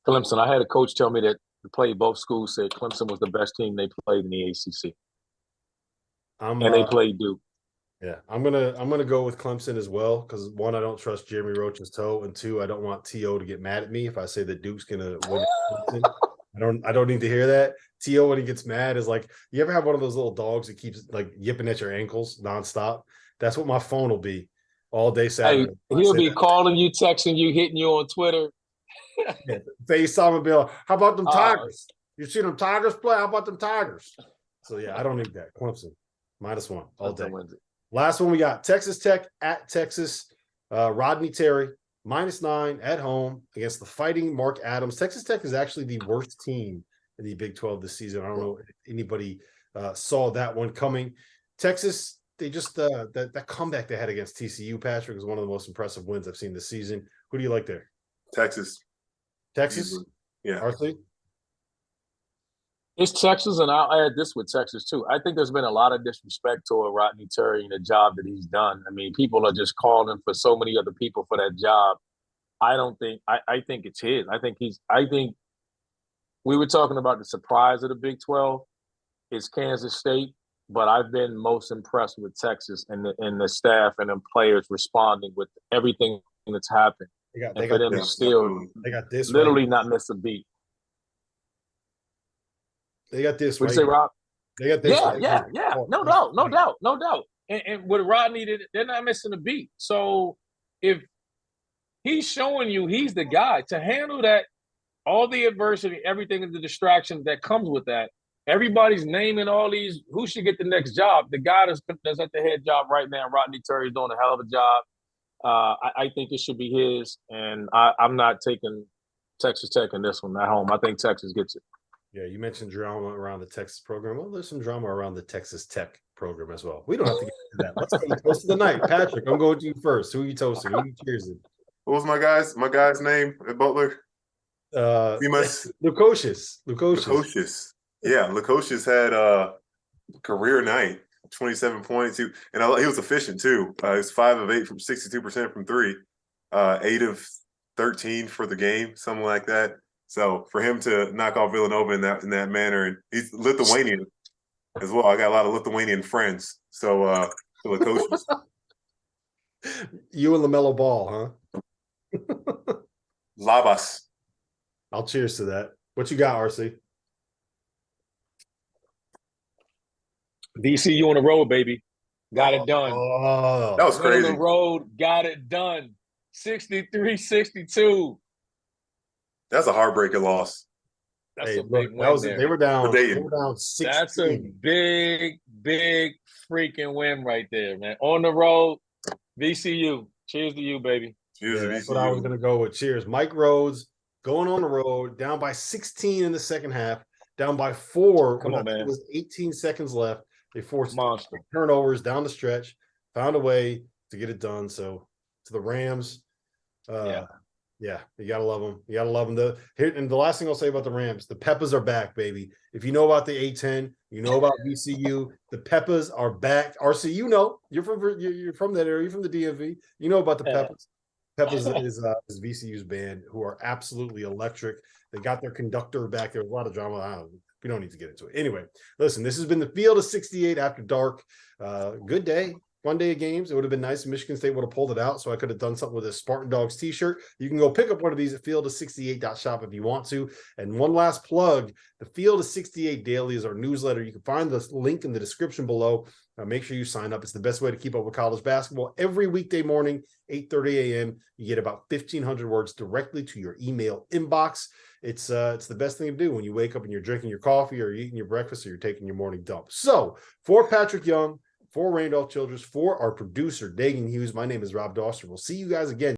B: Clemson. I had a coach tell me that to play both schools said Clemson was the best team they played in the ACC. And they played Duke.
A: Yeah, I'm gonna go with Clemson as well because one, I don't trust Jeremy Roach's toe, and two, I don't want T.O. to get mad at me if I say that Duke's gonna win at Clemson. I don't need to hear that. T.O. when he gets mad is like, you ever have one of those little dogs that keeps like yipping at your ankles nonstop? That's what my phone will be all day Saturday.
B: Hey, he'll be calling you, texting you, hitting you on Twitter.
A: Yeah, FaceTime and be like, how about them Tigers? You see them Tigers play? How about them Tigers? So yeah, I don't need that. Clemson -1 all day. Last one we got Texas Tech at Texas. Rodney Terry -9 at home against the Fighting Mark Adams. Texas Tech is actually the worst team in the Big 12 this season. I don't know if anybody saw that one coming. Texas, they just that comeback they had against TCU, Patric, is one of the most impressive wins I've seen this season. Who do you like there?
C: Texas.
A: Yeah. RC?
B: It's Texas, and I'll add this with Texas, too. I think there's been a lot of disrespect toward Rodney Terry and the job that he's done. I mean, people are just calling for so many other people for that job. I think it's his. I think we were talking about the surprise of the Big 12 is Kansas State, but I've been most impressed with Texas and the staff and the players responding with everything that's happened. They got this literally right, not miss a beat.
A: They got this.
B: Would you say, Rob?
A: They got this.
B: Yeah. No doubt. And with Rodney, they're not missing a beat. So if he's showing you he's the guy to handle that, all the adversity, everything and the distraction that comes with that, everybody's naming all these who should get the next job. The guy that's at the head job right now, Rodney Terry, is doing a hell of a job. I think it should be his, and I'm not taking Texas Tech in this one at home. I think Texas gets it.
A: Yeah, you mentioned drama around the Texas program. Well, there's some drama around the Texas Tech program as well. We don't have to get into that. Let's go to toast of the night. Patric, I'm going to you first. Who are you toasting? Who are you cheersing?
C: What was my guy's name at Butler?
A: Lukosius.
C: Yeah, Lukosius had a career night, 27 points. He was efficient too. He was 5 of 8 from 62% from three, 8 of 13 for the game, something like that. So for him to knock off Villanova in that manner, and he's Lithuanian as well. I got a lot of Lithuanian friends. So Lukosius.
A: You and LaMelo Ball, huh?
C: Labas.
A: I'll cheers to that. What you got, RC?
B: VCU on the road, baby. Got it done.
C: Oh, that was crazy.
B: On the road, got it done. 63-62.
C: That's a heartbreaking loss.
B: That's a big win there.
A: They were down 16.
B: That's a big freaking win right there, man. On the road, VCU. Cheers to you, baby.
C: Cheers to VCU.
A: That's what I was going to go with. Cheers. Mike Rhodes going on the road, down by 16 in the second half, down by 4.
B: Come on, man.
A: It was 18 seconds left. They forced
B: monster
A: turnovers down the stretch, found a way to get it done. So to the Rams, yeah, you gotta love them. You gotta love them. And the last thing I'll say about the Rams, the Peppers are back, baby. If you know about the A10, you know about VCU. The Peppers are back. RC, you know, you're from that area. You're from the DMV. You know about the Peppers. Peppers is VCU's band, who are absolutely electric. They got their conductor back. There was a lot of drama. We don't need to get into it. Anyway, listen, this has been the Field of 68 after dark. Good day. One day of games. It would have been nice if Michigan State would have pulled it out, so I could have done something with a Spartan Dogs t-shirt. You can go pick up one of these at field68.shop if you want to. And one last plug, the Field of 68 Daily is our newsletter. You can find the link in the description below. Make sure you sign up. It's the best way to keep up with college basketball. Every weekday morning, 8:30 a.m., you get about 1,500 words directly to your email inbox. It's the best thing to do when you wake up and you're drinking your coffee or you're eating your breakfast or you're taking your morning dump. So for Patric Young, for Randolph Childress, for our producer, Dagan Hughes, my name is Rob Dauster. We'll see you guys again.